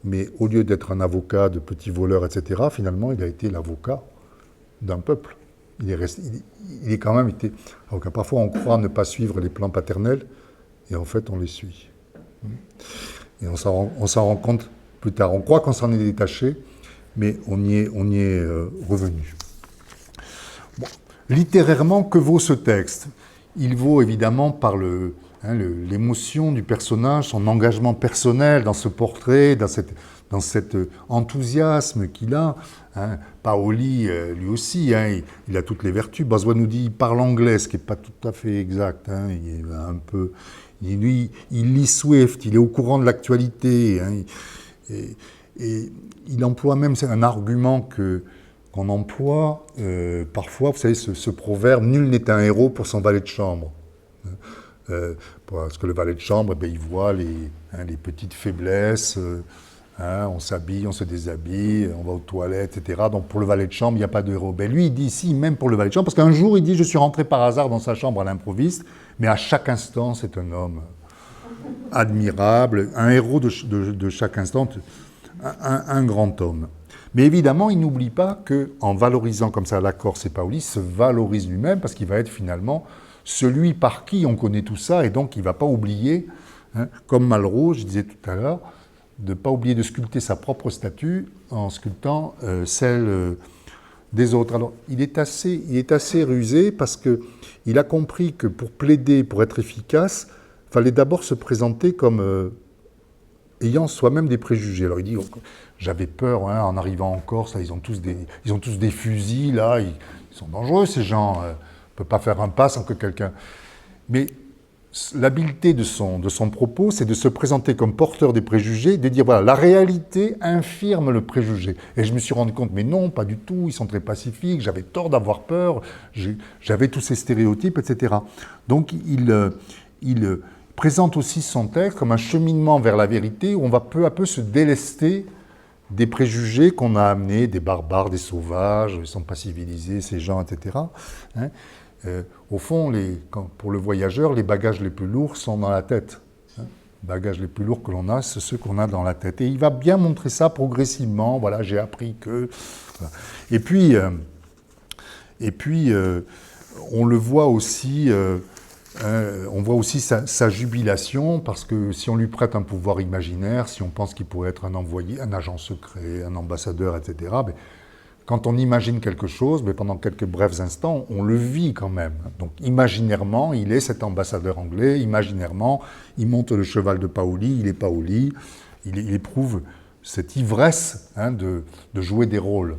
Mais au lieu d'être un avocat de petits voleurs, etc., finalement, il a été l'avocat d'un peuple. Il est quand même été avocat. Parfois, on croit ne pas suivre les plans paternels, et en fait, on les suit. Et on s'en rend compte plus tard. On croit qu'on s'en est détaché, mais on y est revenu. Bon. Littérairement, que vaut ce texte? Il vaut évidemment par l'émotion du personnage, son engagement personnel dans ce portrait, dans cet enthousiasme qu'il a. Paoli, lui aussi, il a toutes les vertus. Boswell nous dit qu'il parle anglais, ce qui n'est pas tout à fait exact. Lui, il lit Swift, il est au courant de l'actualité. Hein, et il emploie même, c'est un argument qu'on emploie parfois, vous savez, ce proverbe, nul n'est un héros pour son valet de chambre. Parce que le valet de chambre, il voit les petites faiblesses, on s'habille, on se déshabille, on va aux toilettes, etc. Donc pour le valet de chambre, il n'y a pas de héros. Lui, il dit ici, même pour le valet de chambre, parce qu'un jour, il dit, je suis rentré par hasard dans sa chambre à l'improviste, mais à chaque instant, c'est un homme admirable, un héros de chaque instant, un grand homme. Mais évidemment, il n'oublie pas qu'en valorisant comme ça la Corse et Paoli, se valorise lui-même, parce qu'il va être finalement celui par qui on connaît tout ça, et donc il ne va pas oublier, comme Malraux, je disais tout à l'heure, de ne pas oublier de sculpter sa propre statue en sculptant celle des autres. Alors, il est assez rusé parce qu'il a compris que pour plaider, pour être efficace, il fallait d'abord se présenter comme ayant soi-même des préjugés. Alors il dit, j'avais peur en arrivant en Corse, là, ils ont tous des fusils, là, ils sont dangereux ces gens, on ne peut pas faire un pas sans que quelqu'un... Mais l'habileté de son propos, c'est de se présenter comme porteur des préjugés, de dire, voilà, la réalité infirme le préjugé. Et je me suis rendu compte, mais non, pas du tout, ils sont très pacifiques, j'avais tort d'avoir peur, j'avais tous ces stéréotypes, etc. Donc il présente aussi son texte comme un cheminement vers la vérité, où on va peu à peu se délester des préjugés qu'on a amenés, des barbares, des sauvages, ils ne sont pas civilisés, ces gens, etc. Au fond, pour le voyageur, les bagages les plus lourds sont dans la tête. Les bagages les plus lourds que l'on a, c'est ceux qu'on a dans la tête. Et il va bien montrer ça progressivement. Voilà, j'ai appris que... Voilà. Et puis, on le voit aussi... on voit aussi sa jubilation, parce que si on lui prête un pouvoir imaginaire, si on pense qu'il pourrait être un envoyé, un agent secret, un ambassadeur, etc., quand on imagine quelque chose, pendant quelques brefs instants, on le vit quand même. Donc imaginairement, il est cet ambassadeur anglais, imaginairement, il monte le cheval de Paoli, il est Paoli, il éprouve cette ivresse de jouer des rôles.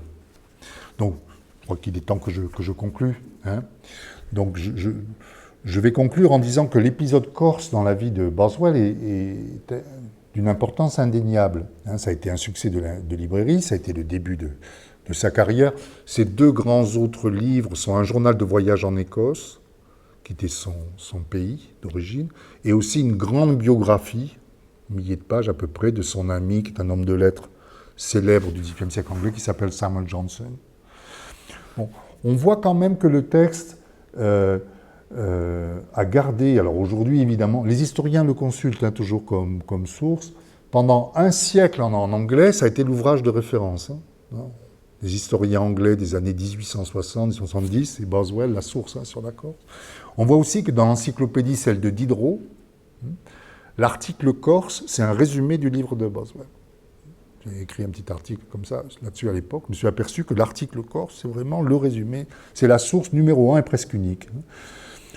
Donc, je crois qu'il est temps que je conclue. Donc, je vais conclure en disant que l'épisode corse dans la vie de Boswell est d'une importance indéniable. Ça a été un succès de librairie, ça a été le début de sa carrière. Ses deux grands autres livres sont un journal de voyage en Écosse, qui était son pays d'origine, et aussi une grande biographie, milliers de pages à peu près, de son ami, qui est un homme de lettres célèbre du XVIIIe siècle anglais, qui s'appelle Samuel Johnson. Bon, on voit quand même que le texte a gardé, alors aujourd'hui évidemment, les historiens le consultent toujours comme source. Pendant un siècle en anglais, ça a été l'ouvrage de référence. Les historiens anglais des années 1860, 1870, c'est Boswell, la source sur la Corse. On voit aussi que dans l'encyclopédie, celle de Diderot, l'article corse, c'est un résumé du livre de Boswell. J'ai écrit un petit article comme ça là-dessus à l'époque. Je me suis aperçu que l'article corse, c'est vraiment le résumé. C'est la source numéro 1 et presque unique.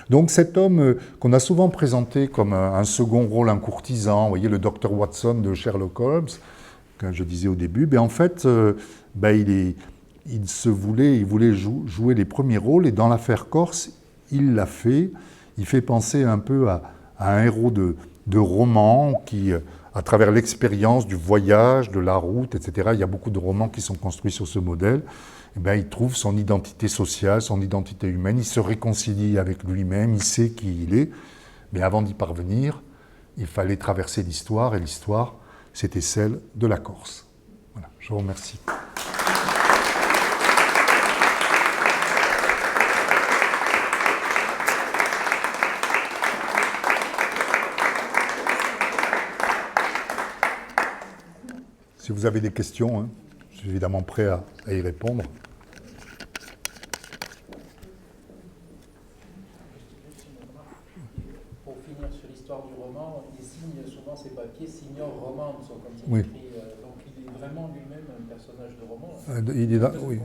Donc cet homme qu'on a souvent présenté comme un second rôle, un courtisan, vous voyez le Dr Watson de Sherlock Holmes, que je disais au début, en fait, il voulait jouer les premiers rôles, et dans l'affaire corse, il l'a fait. Il fait penser un peu à un héros de roman qui, à travers l'expérience du voyage, de la route, etc., il y a beaucoup de romans qui sont construits sur ce modèle, il trouve son identité sociale, son identité humaine, il se réconcilie avec lui-même, il sait qui il est, mais avant d'y parvenir, il fallait traverser l'histoire, et l'histoire, c'était celle de la Corse. Voilà, je vous remercie. Si vous avez des questions, je suis évidemment prêt à y répondre. Pour finir sur l'histoire du roman, il signe souvent ses papiers Signor Romanzo, comme c'est oui. écrit. Donc il est vraiment lui-même un personnage de roman. Oui.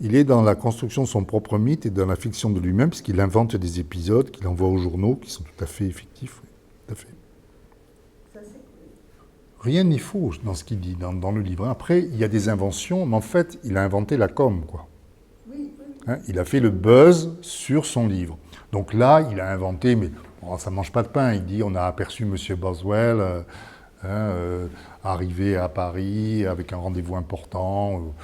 Il est dans la construction de son propre mythe et dans la fiction de lui-même, puisqu'il invente des épisodes qu'il envoie aux journaux qui sont tout à fait fictifs. Oui, tout à fait. Rien n'est faux dans ce qu'il dit dans le livre. Après, il y a des inventions, mais en fait, il a inventé la com, quoi. Il a fait le buzz sur son livre. Donc là, il a inventé, mais bon, ça ne mange pas de pain. Il dit on a aperçu M. Boswell arriver à Paris avec un rendez-vous important.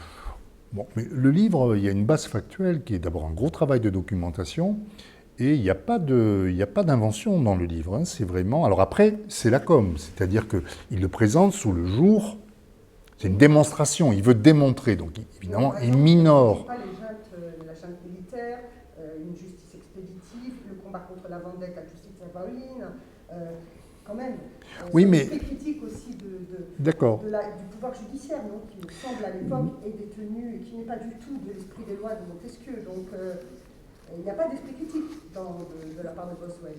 Bon, mais le livre, il y a une base factuelle qui est d'abord un gros travail de documentation. Et il n'y a pas d'invention dans le livre. Hein. C'est vraiment. Alors après, c'est la com, c'est-à-dire qu'il le présente sous le jour. C'est une démonstration. Il veut démontrer. Donc évidemment, il minore. Pas la junte militaire, une justice expéditive, le combat contre la vendetta à Giustizia Paolina, quand même. Oui, mais des critiques aussi du pouvoir judiciaire, non, qui me semble à l'époque est détenu et qui n'est pas du tout de l'esprit des lois de Montesquieu. Donc il n'y a pas d'esprit critique de la part de Boswell.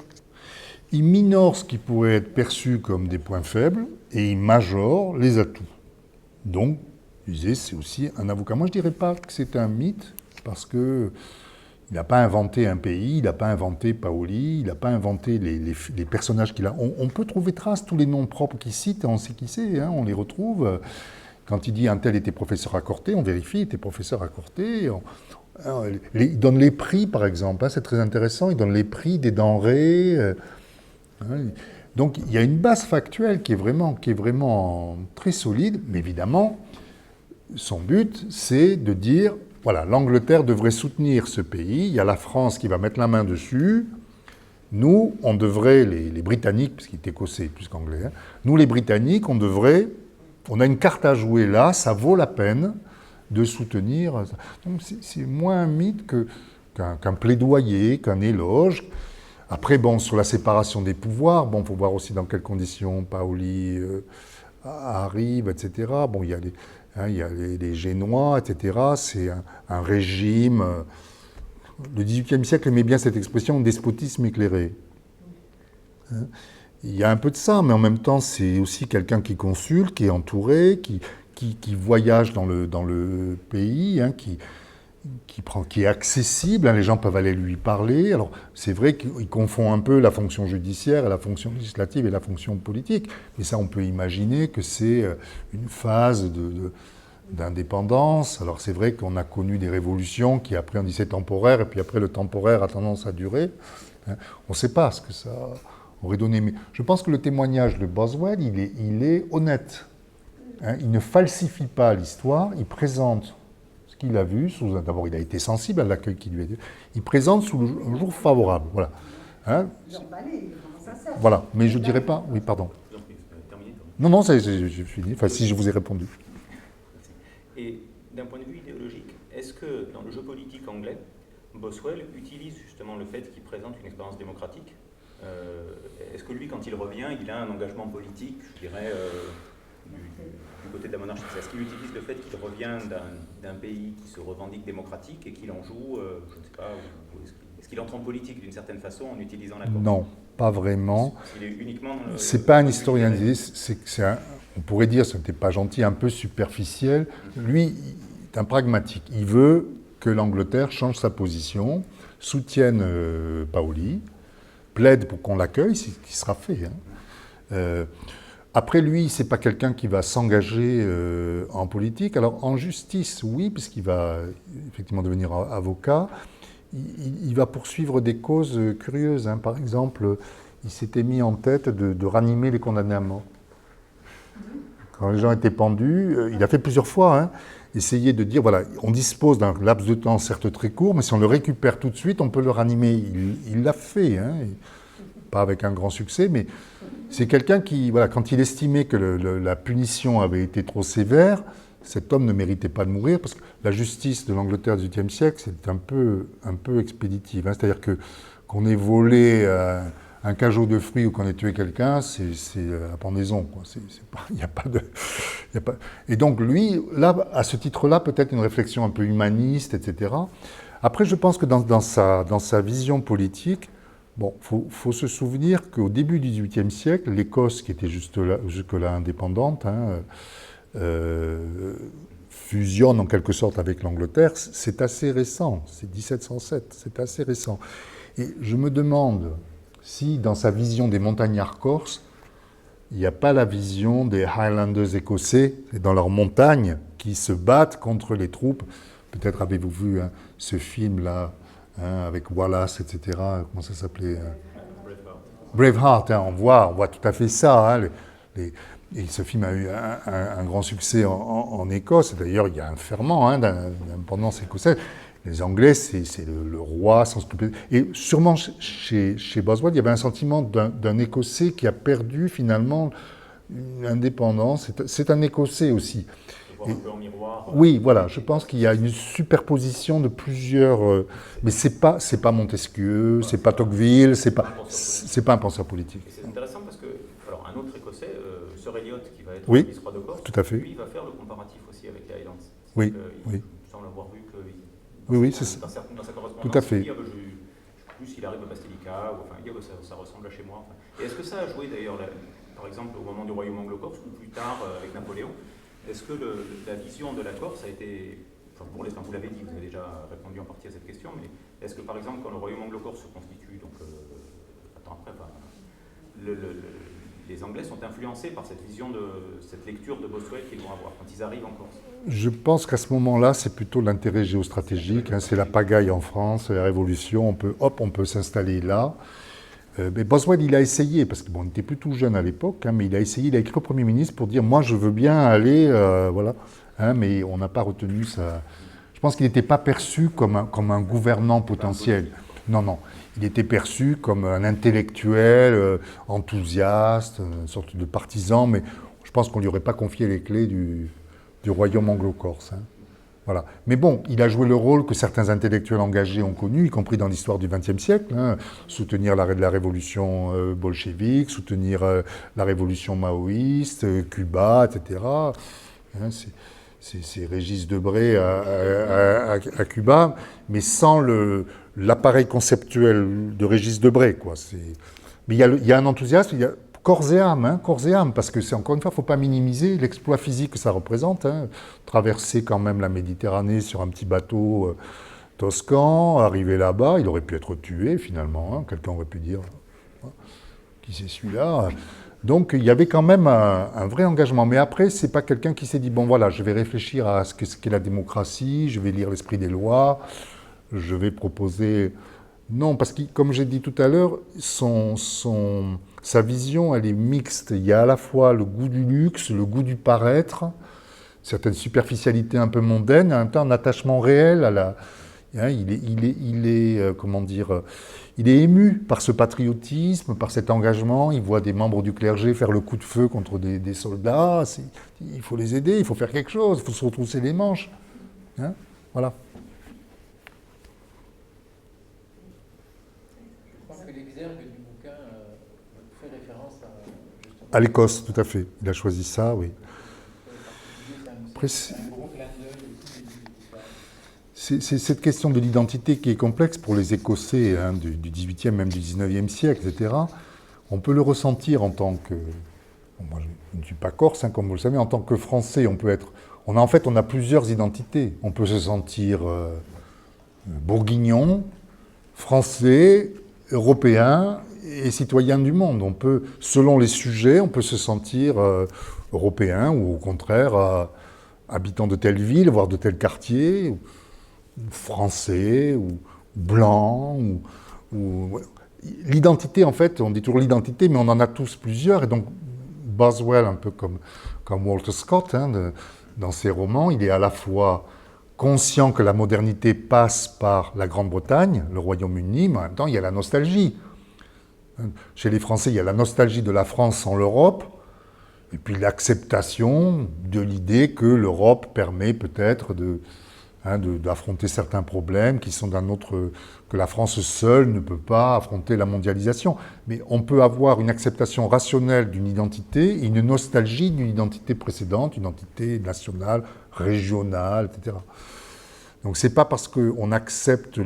Il minore ce qui pourrait être perçu comme des points faibles et il majore les atouts. Donc, c'est aussi un avocat. Moi, je ne dirais pas que c'est un mythe parce qu'il n'a pas inventé un pays, il n'a pas inventé Paoli, il n'a pas inventé les personnages qu'il a. On peut trouver trace, tous les noms propres qu'il cite, on sait qui c'est, hein, on les retrouve. Quand il dit un tel était professeur à Corté, on vérifie, il était professeur à Corté. Il donne les prix, par exemple, hein, c'est très intéressant, il donne les prix des denrées. Donc il y a une base factuelle qui est vraiment très solide, mais évidemment, son but, c'est de dire, voilà, l'Angleterre devrait soutenir ce pays, il y a la France qui va mettre la main dessus, nous, on devrait, les Britanniques, parce qu'il est écossais plus qu'anglais, hein, nous les Britanniques, on a une carte à jouer là, ça vaut la peine de soutenir. Donc c'est moins un mythe qu'un plaidoyer, qu'un éloge. Après, bon, sur la séparation des pouvoirs, bon, il faut voir aussi dans quelles conditions Paoli arrive, etc. Bon, il y a les Génois, etc. C'est un régime. Le XVIIIe siècle aimait bien cette expression despotisme éclairé. Hein, il y a un peu de ça, mais en même temps, c'est aussi quelqu'un qui consulte, qui est entouré, qui voyage dans le pays, hein, qui est accessible, hein, les gens peuvent aller lui parler. Alors, c'est vrai qu'il confond un peu la fonction judiciaire, la fonction législative et la fonction politique, mais ça, on peut imaginer que c'est une phase d'indépendance. Alors, c'est vrai qu'on a connu des révolutions qui, après, on dit c'est temporaire, et puis après, le temporaire a tendance à durer. Hein. On ne sait pas ce que ça aurait donné, mais je pense que le témoignage de Boswell, il est honnête. Hein. Il ne falsifie pas l'histoire, il présente ce qu'il a vu. D'abord, il a été sensible à l'accueil qui lui a été. Il présente sous un jour favorable. Voilà. Hein. Voilà, mais je ne dirais pas. Oui, pardon. Non, j'ai fini. Enfin, si je vous ai répondu. Et d'un point de vue idéologique, est-ce que dans le jeu politique anglais, Boswell utilise justement le fait qu'il présente une expérience démocratique? Est-ce que lui, quand il revient, il a un engagement politique, je dirais, du côté de la monarchie? Est-ce qu'il utilise le fait qu'il revient d'un pays qui se revendique démocratique et qu'il en joue, je ne sais pas, est-ce qu'il entre en politique d'une certaine façon en utilisant la Corse? Non, pas vraiment. Il est uniquement c'est pas un historien d'idées, on pourrait dire, ce n'était pas gentil, un peu superficiel. Lui, il est un pragmatique. Il veut que l'Angleterre change sa position, soutienne Paoli, plaide pour qu'on l'accueille, ce qui sera fait. Hein. Après, lui, c'est pas quelqu'un qui va s'engager en politique. Alors, en justice, oui, puisqu'il va effectivement devenir avocat. Il va poursuivre des causes curieuses. Hein. Par exemple, il s'était mis en tête de ranimer les condamnés à mort. Quand les gens étaient pendus, il a fait plusieurs fois, hein, essayer de dire, voilà, on dispose d'un laps de temps certes très court, mais si on le récupère tout de suite, on peut le ranimer. Il l'a fait, hein, pas avec un grand succès, mais c'est quelqu'un qui, voilà, quand il estimait que la punition avait été trop sévère, cet homme ne méritait pas de mourir, parce que la justice de l'Angleterre du XVIIIe siècle, c'est un peu expéditive. Hein, c'est-à-dire qu'on ait volé un cajot de fruits ou qu'on ait tué quelqu'un, c'est la pendaison. Il n'y a pas de... Et donc lui, là, à ce titre-là, peut-être une réflexion un peu humaniste, etc. Après, je pense que dans sa vision politique, bon, faut se souvenir qu'au début du XVIIIe siècle, l'Écosse, qui était jusque-là indépendante, hein, fusionne en quelque sorte avec l'Angleterre. C'est assez récent, c'est 1707, c'est assez récent. Et je me demande si dans sa vision des montagnards corses, il n'y a pas la vision des Highlanders écossais dans leurs montagnes qui se battent contre les troupes. Peut-être avez-vous vu hein, ce film-là, hein, avec Wallace, etc. Comment ça s'appelait Braveheart, hein, on voit tout à fait ça. Hein, et ce film a eu un grand succès en Écosse. D'ailleurs, il y a un ferment hein, d'indépendance écossaise. Les Anglais, c'est le roi sans scrupule. Et sûrement, chez Boswell, il y avait un sentiment d'un Écossais qui a perdu finalement une indépendance. C'est un Écossais aussi. Un peu en miroir. Oui, voilà, je pense qu'il y a une superposition de plusieurs... mais c'est pas Montesquieu, c'est pas Tocqueville, c'est pas un penseur politique. Et c'est intéressant parce que, alors un autre Écossais, Sir Eliot, qui va être Oui, vice-roi de Corse, tout à fait. lui, il va faire le comparatif aussi avec les Highlands. Oui, Il oui. semble avoir vu que... Oui, c'est ça. Dans sa correspondance, Tout à fait. il dit, plus il arrive à Bastilica, ou, enfin, il dit, ça ressemble à chez moi. Enfin. Et est-ce que ça a joué d'ailleurs, par exemple, au moment du royaume anglo-corse, ou plus tard avec Napoléon, est-ce que la vision de la Corse a été, enfin, vous l'avez dit, vous avez déjà répondu en partie à cette question, mais est-ce que par exemple quand le royaume anglo-corse se constitue, donc les Anglais sont influencés par cette vision cette lecture de Boswell qu'ils vont avoir quand ils arrivent en Corse? Je pense qu'à ce moment-là, c'est plutôt l'intérêt géostratégique, hein, c'est la pagaille en France, la révolution, on peut s'installer là. Mais Boswell, il a essayé, parce qu'il était plus tout jeune à l'époque, hein, mais il a écrit au Premier ministre pour dire « moi, je veux bien aller, voilà hein, », mais on n'a pas retenu ça. Je pense qu'il n'était pas perçu comme un gouvernant potentiel. Non, il était perçu comme un intellectuel, enthousiaste, une sorte de partisan, mais je pense qu'on ne lui aurait pas confié les clés du royaume anglo-corse. Hein. Voilà. Mais bon, il a joué le rôle que certains intellectuels engagés ont connu, y compris dans l'histoire du XXe siècle, hein, soutenir la révolution bolchevique, soutenir la révolution maoïste, Cuba, etc. Hein, c'est Régis Debray à Cuba, mais sans l'appareil conceptuel de Régis Debray, quoi. Mais il y a un enthousiasme, il y a corps et âme, parce que c'est encore une fois, il ne faut pas minimiser l'exploit physique que ça représente. Hein. Traverser quand même la Méditerranée sur un petit bateau toscan, arriver là-bas, il aurait pu être tué finalement. Hein. Quelqu'un aurait pu dire qui c'est celui-là. Donc il y avait quand même un vrai engagement. Mais après, c'est pas quelqu'un qui s'est dit bon voilà, je vais réfléchir à ce qu'est la démocratie, je vais lire l'esprit des lois, je vais proposer. Non, parce que comme j'ai dit tout à l'heure, sa vision, elle est mixte. Il y a à la fois le goût du luxe, le goût du paraître, certaines superficialités un peu mondaines, et en même temps un attachement réel à la. Hein, il est ému par ce patriotisme, par cet engagement. Il voit des membres du clergé faire le coup de feu contre des soldats. Il faut les aider, il faut faire quelque chose, il faut se retrousser les manches. Hein, voilà. À l'Écosse, tout à fait. Il a choisi ça, oui. Après, c'est cette question de l'identité qui est complexe pour les Écossais hein, du XVIIIe, même du XIXe siècle, etc. On peut le ressentir en tant que... Bon, moi, je ne suis pas corse, hein, comme vous le savez. En tant que Français, on a plusieurs identités. On peut se sentir bourguignon, français, européen et citoyen du monde. On peut, selon les sujets, on peut se sentir européen ou au contraire habitant de telle ville, voire de tel quartier, ou français ou blanc. L'identité, en fait, on dit toujours l'identité, mais on en a tous plusieurs. Et donc Boswell, un peu comme Walter Scott, hein, dans ses romans, il est à la fois conscient que la modernité passe par la Grande-Bretagne, le Royaume-Uni, mais en même temps, il y a la nostalgie. Chez les Français, il y a la nostalgie de la France sans l'Europe, et puis l'acceptation de l'idée que l'Europe permet peut-être d'affronter certains problèmes qui sont que la France seule ne peut pas affronter la mondialisation. Mais on peut avoir une acceptation rationnelle d'une identité et une nostalgie d'une identité précédente, une identité nationale, régionale, etc. Donc c'est pas parce qu'on accepte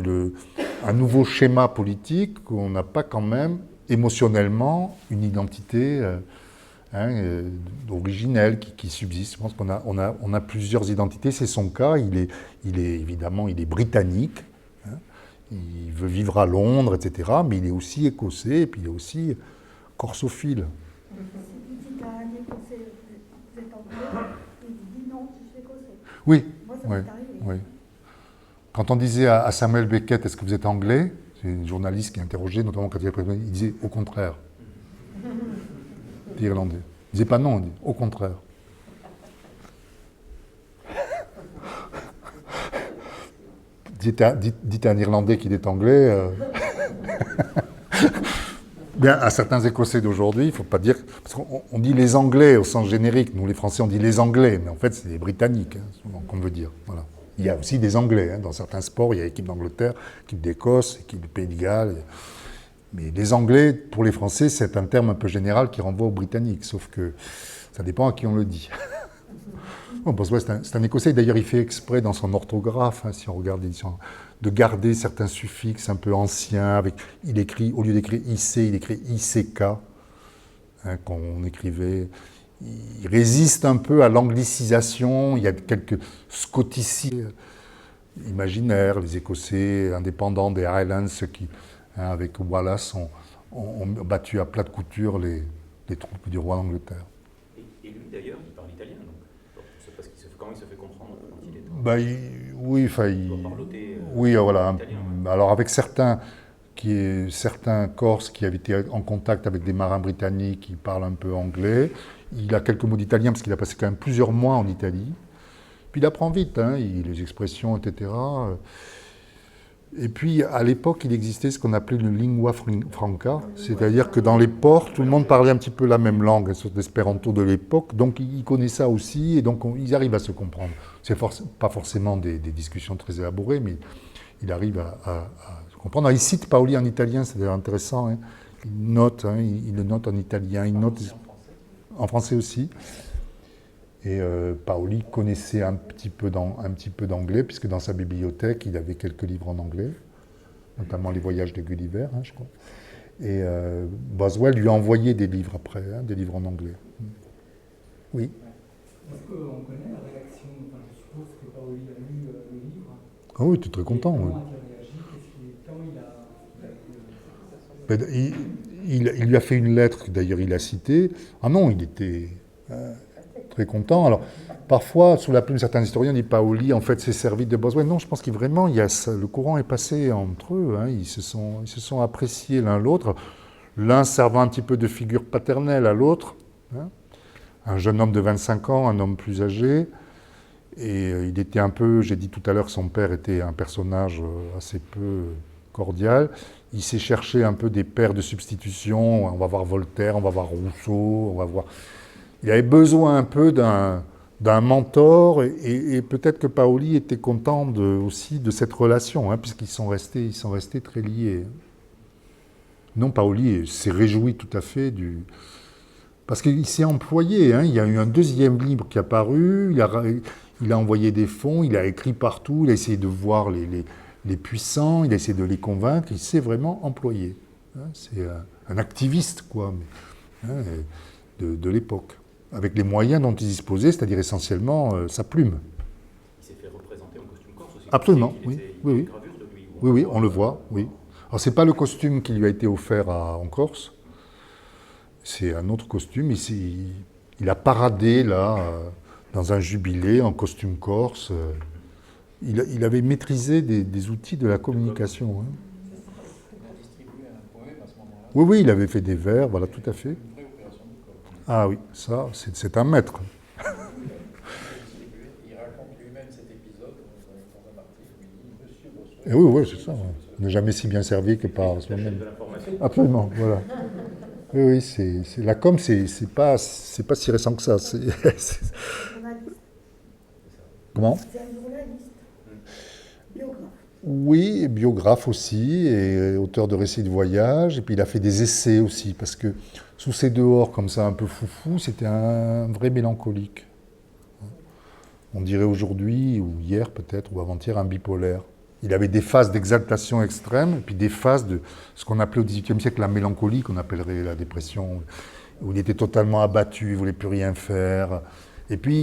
un nouveau schéma politique qu'on n'a pas quand même émotionnellement une identité originelle qui subsiste. Je pense qu'on a plusieurs identités, c'est son cas, il est britannique, hein, il veut vivre à Londres, etc., mais il est aussi écossais, et puis il est aussi corsophile. Si vous dites à un Écossais, vous êtes anglais, il dit non, je suis écossais. Oui, moi, ça m'est arrivé. Oui. Quand on disait à Samuel Beckett, est-ce que vous êtes anglais? C'est une journaliste qui interrogeait, notamment quand il disait au contraire. était irlandais. Il disait pas non, il dit au contraire. Dites à un Irlandais qu'il est anglais. Bien, à certains Écossais d'aujourd'hui, il ne faut pas dire... Parce qu'on dit les Anglais au sens générique. Nous, les Français, on dit les Anglais. Mais en fait, c'est les Britanniques, souvent, qu'on veut dire. Voilà. Il y a aussi des Anglais. Dans certains sports, il y a l'équipe d'Angleterre, l'équipe d'Écosse, l'équipe du Pays de Galles. Mais les Anglais, pour les Français, c'est un terme un peu général qui renvoie aux Britanniques. Sauf que ça dépend à qui on le dit. Bon, Boswell, c'est un Écossais. D'ailleurs, il fait exprès dans son orthographe, si on regarde l'édition, de garder certains suffixes un peu anciens. Il écrit, au lieu d'écrire IC, il écrit ICK, qu'on écrivait. Il résiste un peu à l'anglicisation. Il y a quelques scotticismes imaginaires. Les Écossais indépendants des Highlands, ceux qui, avec Wallace, ont battu à plat de couture les troupes du roi d'Angleterre. Et lui, d'ailleurs, il parle italien, donc. Comment il se fait comprendre quand il est... Oui, voilà. Alors avec certains Corses qui avaient été en contact avec des marins britanniques qui parlent un peu anglais, il a quelques mots d'italien parce qu'il a passé quand même plusieurs mois en Italie. Puis il apprend vite, les expressions, etc. Et puis, à l'époque, il existait ce qu'on appelait le lingua franca, c'est-à-dire que dans les ports, tout le monde parlait un petit peu la même langue, sur l'espéranto de l'époque, donc il connaît ça aussi, et donc ils arrivent à se comprendre. C'est pas forcément des discussions très élaborées, mais il arrive à se comprendre. Alors, il cite Paoli en italien, c'est d'ailleurs intéressant, il note, il le note en italien, il note en français aussi. Et Paoli connaissait un petit peu d'anglais, puisque dans sa bibliothèque, il avait quelques livres en anglais, notamment Les Voyages de Gulliver, je crois. Et Boswell lui a envoyé des livres après, des livres en anglais. Oui. Est-ce qu'on connaît la réaction? Je suppose que Paoli a lu le livre. Ah oui, tu es très content. Comment a-t-il réagi? Il lui a fait une lettre, d'ailleurs il a cité. Ah non, il était... très content. Alors, parfois, sous la plume, certains historiens disent Paoli, en fait, s'est servi de Boswell. Non, je pense qu'il vraiment, le courant est passé entre eux. Ils se sont appréciés l'un l'autre, l'un servant un petit peu de figure paternelle à l'autre. Un jeune homme de 25 ans, un homme plus âgé. Et il était un peu, j'ai dit tout à l'heure que son père était un personnage assez peu cordial. Il s'est cherché un peu des pères de substitution. On va voir Voltaire, on va voir Rousseau, on va voir... Il avait besoin un peu d'un mentor, et peut-être que Paoli était content aussi de cette relation, puisqu'ils sont restés très liés. Non, Paoli s'est réjoui tout à fait parce qu'il s'est employé. Il y a eu un deuxième livre qui est apparu, il a envoyé des fonds, il a écrit partout, il a essayé de voir les puissants, il a essayé de les convaincre, il s'est vraiment employé. C'est un activiste, quoi, de l'époque, avec les moyens dont il disposait, c'est-à-dire essentiellement sa plume. Il s'est fait représenter en costume corse aussi. Absolument, oui. Oui, on le voit. voit, oui. Alors, c'est pas le costume qui lui a été offert en Corse, c'est un autre costume. Il a paradé, là, dans un jubilé, en costume corse. Il avait maîtrisé des outils de la communication. Il a distribué un poème à ce moment-là. Oui, il avait fait des vers, voilà, tout à fait. Ah oui, ça, c'est un maître. Il raconte lui-même cet épisode dans un article où il dit Monsieur Boswell. Et oui, c'est ça. On n'est jamais si bien servi que par soi-même. Absolument, voilà. Oui, c'est la com, c'est pas si récent que ça. Comment? C'est un journaliste, biographe. Oui, biographe aussi, et auteur de récits de voyage. Et puis il a fait des essais aussi, parce que sous ses dehors, comme ça, un peu foufou, c'était un vrai mélancolique. On dirait aujourd'hui, ou hier peut-être, ou avant-hier, un bipolaire. Il avait des phases d'exaltation extrême, et puis des phases de ce qu'on appelait au XVIIIe siècle la mélancolie, qu'on appellerait la dépression, où il était totalement abattu, il ne voulait plus rien faire. Et puis,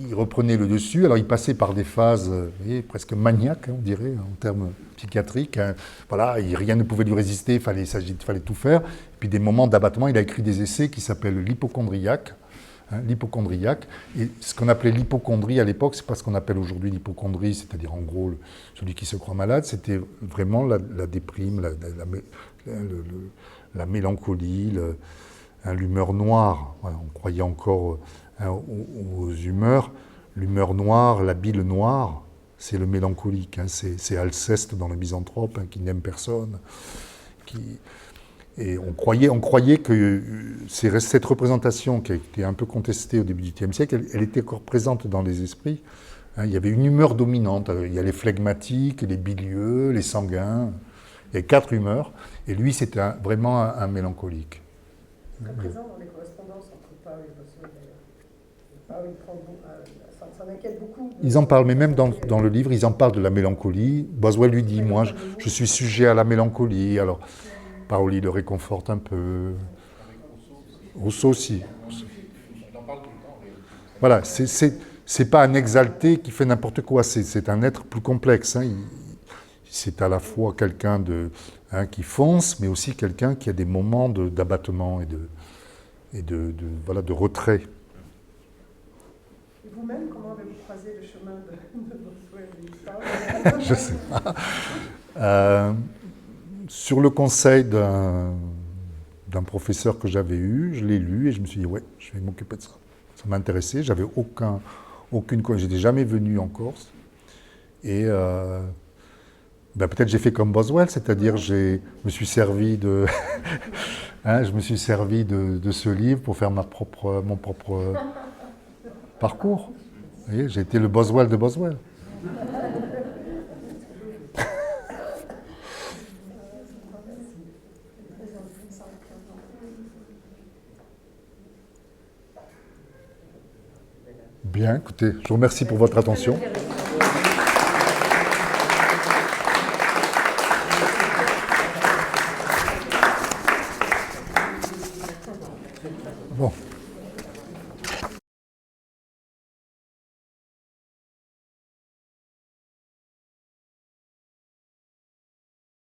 il reprenait le dessus. Alors, il passait par des phases presque maniaques, on dirait, en termes psychiatriques. Voilà, rien ne pouvait lui résister, il fallait tout faire. Et puis, des moments d'abattement, il a écrit des essais qui s'appellent l'hypochondriaque. L'hypochondriaque. Et ce qu'on appelait l'hypochondrie à l'époque, c'est pas ce qu'on appelle aujourd'hui l'hypochondrie, c'est-à-dire en gros celui qui se croit malade, c'était vraiment la déprime, la mélancolie, l'humeur noire. Voilà, on croyait encore aux humeurs. L'humeur noire, la bile noire, c'est le mélancolique. C'est Alceste dans le Misanthrope, qui n'aime personne. Et on croyait que cette représentation qui a été un peu contestée au début du XXe siècle, elle était encore présente dans les esprits. Il y avait une humeur dominante. Il y a les flegmatiques, les bilieux, les sanguins. Il y a 4 humeurs. Et lui, c'était vraiment un mélancolique. Très présent dans les correspondances entre Paul et Boswell, d'ailleurs. Paul s'en inquiète beaucoup. Ils en parlent, mais même dans le livre, ils en parlent de la mélancolie. Boswell lui dit, moi, je suis sujet à la mélancolie. Alors, Paoli le réconforte un peu. Rousseau aussi. Voilà, c'est pas un exalté qui fait n'importe quoi, c'est un être plus complexe. C'est à la fois quelqu'un qui fonce, mais aussi quelqu'un qui a des moments d'abattement et de retrait. Et vous-même, comment avez-vous croisé le chemin de Boswell et Je sais pas. Sur le conseil d'un professeur que j'avais eu, je l'ai lu et je me suis dit, ouais, je vais m'occuper de ça. Ça m'intéressait, j'avais aucune... J'étais jamais venu en Corse. Et peut-être j'ai fait comme Boswell, c'est-à-dire je me suis servi de ce livre pour faire mon propre parcours. Vous voyez, j'ai été le Boswell de Boswell. Bien, écoutez, je vous remercie pour votre attention.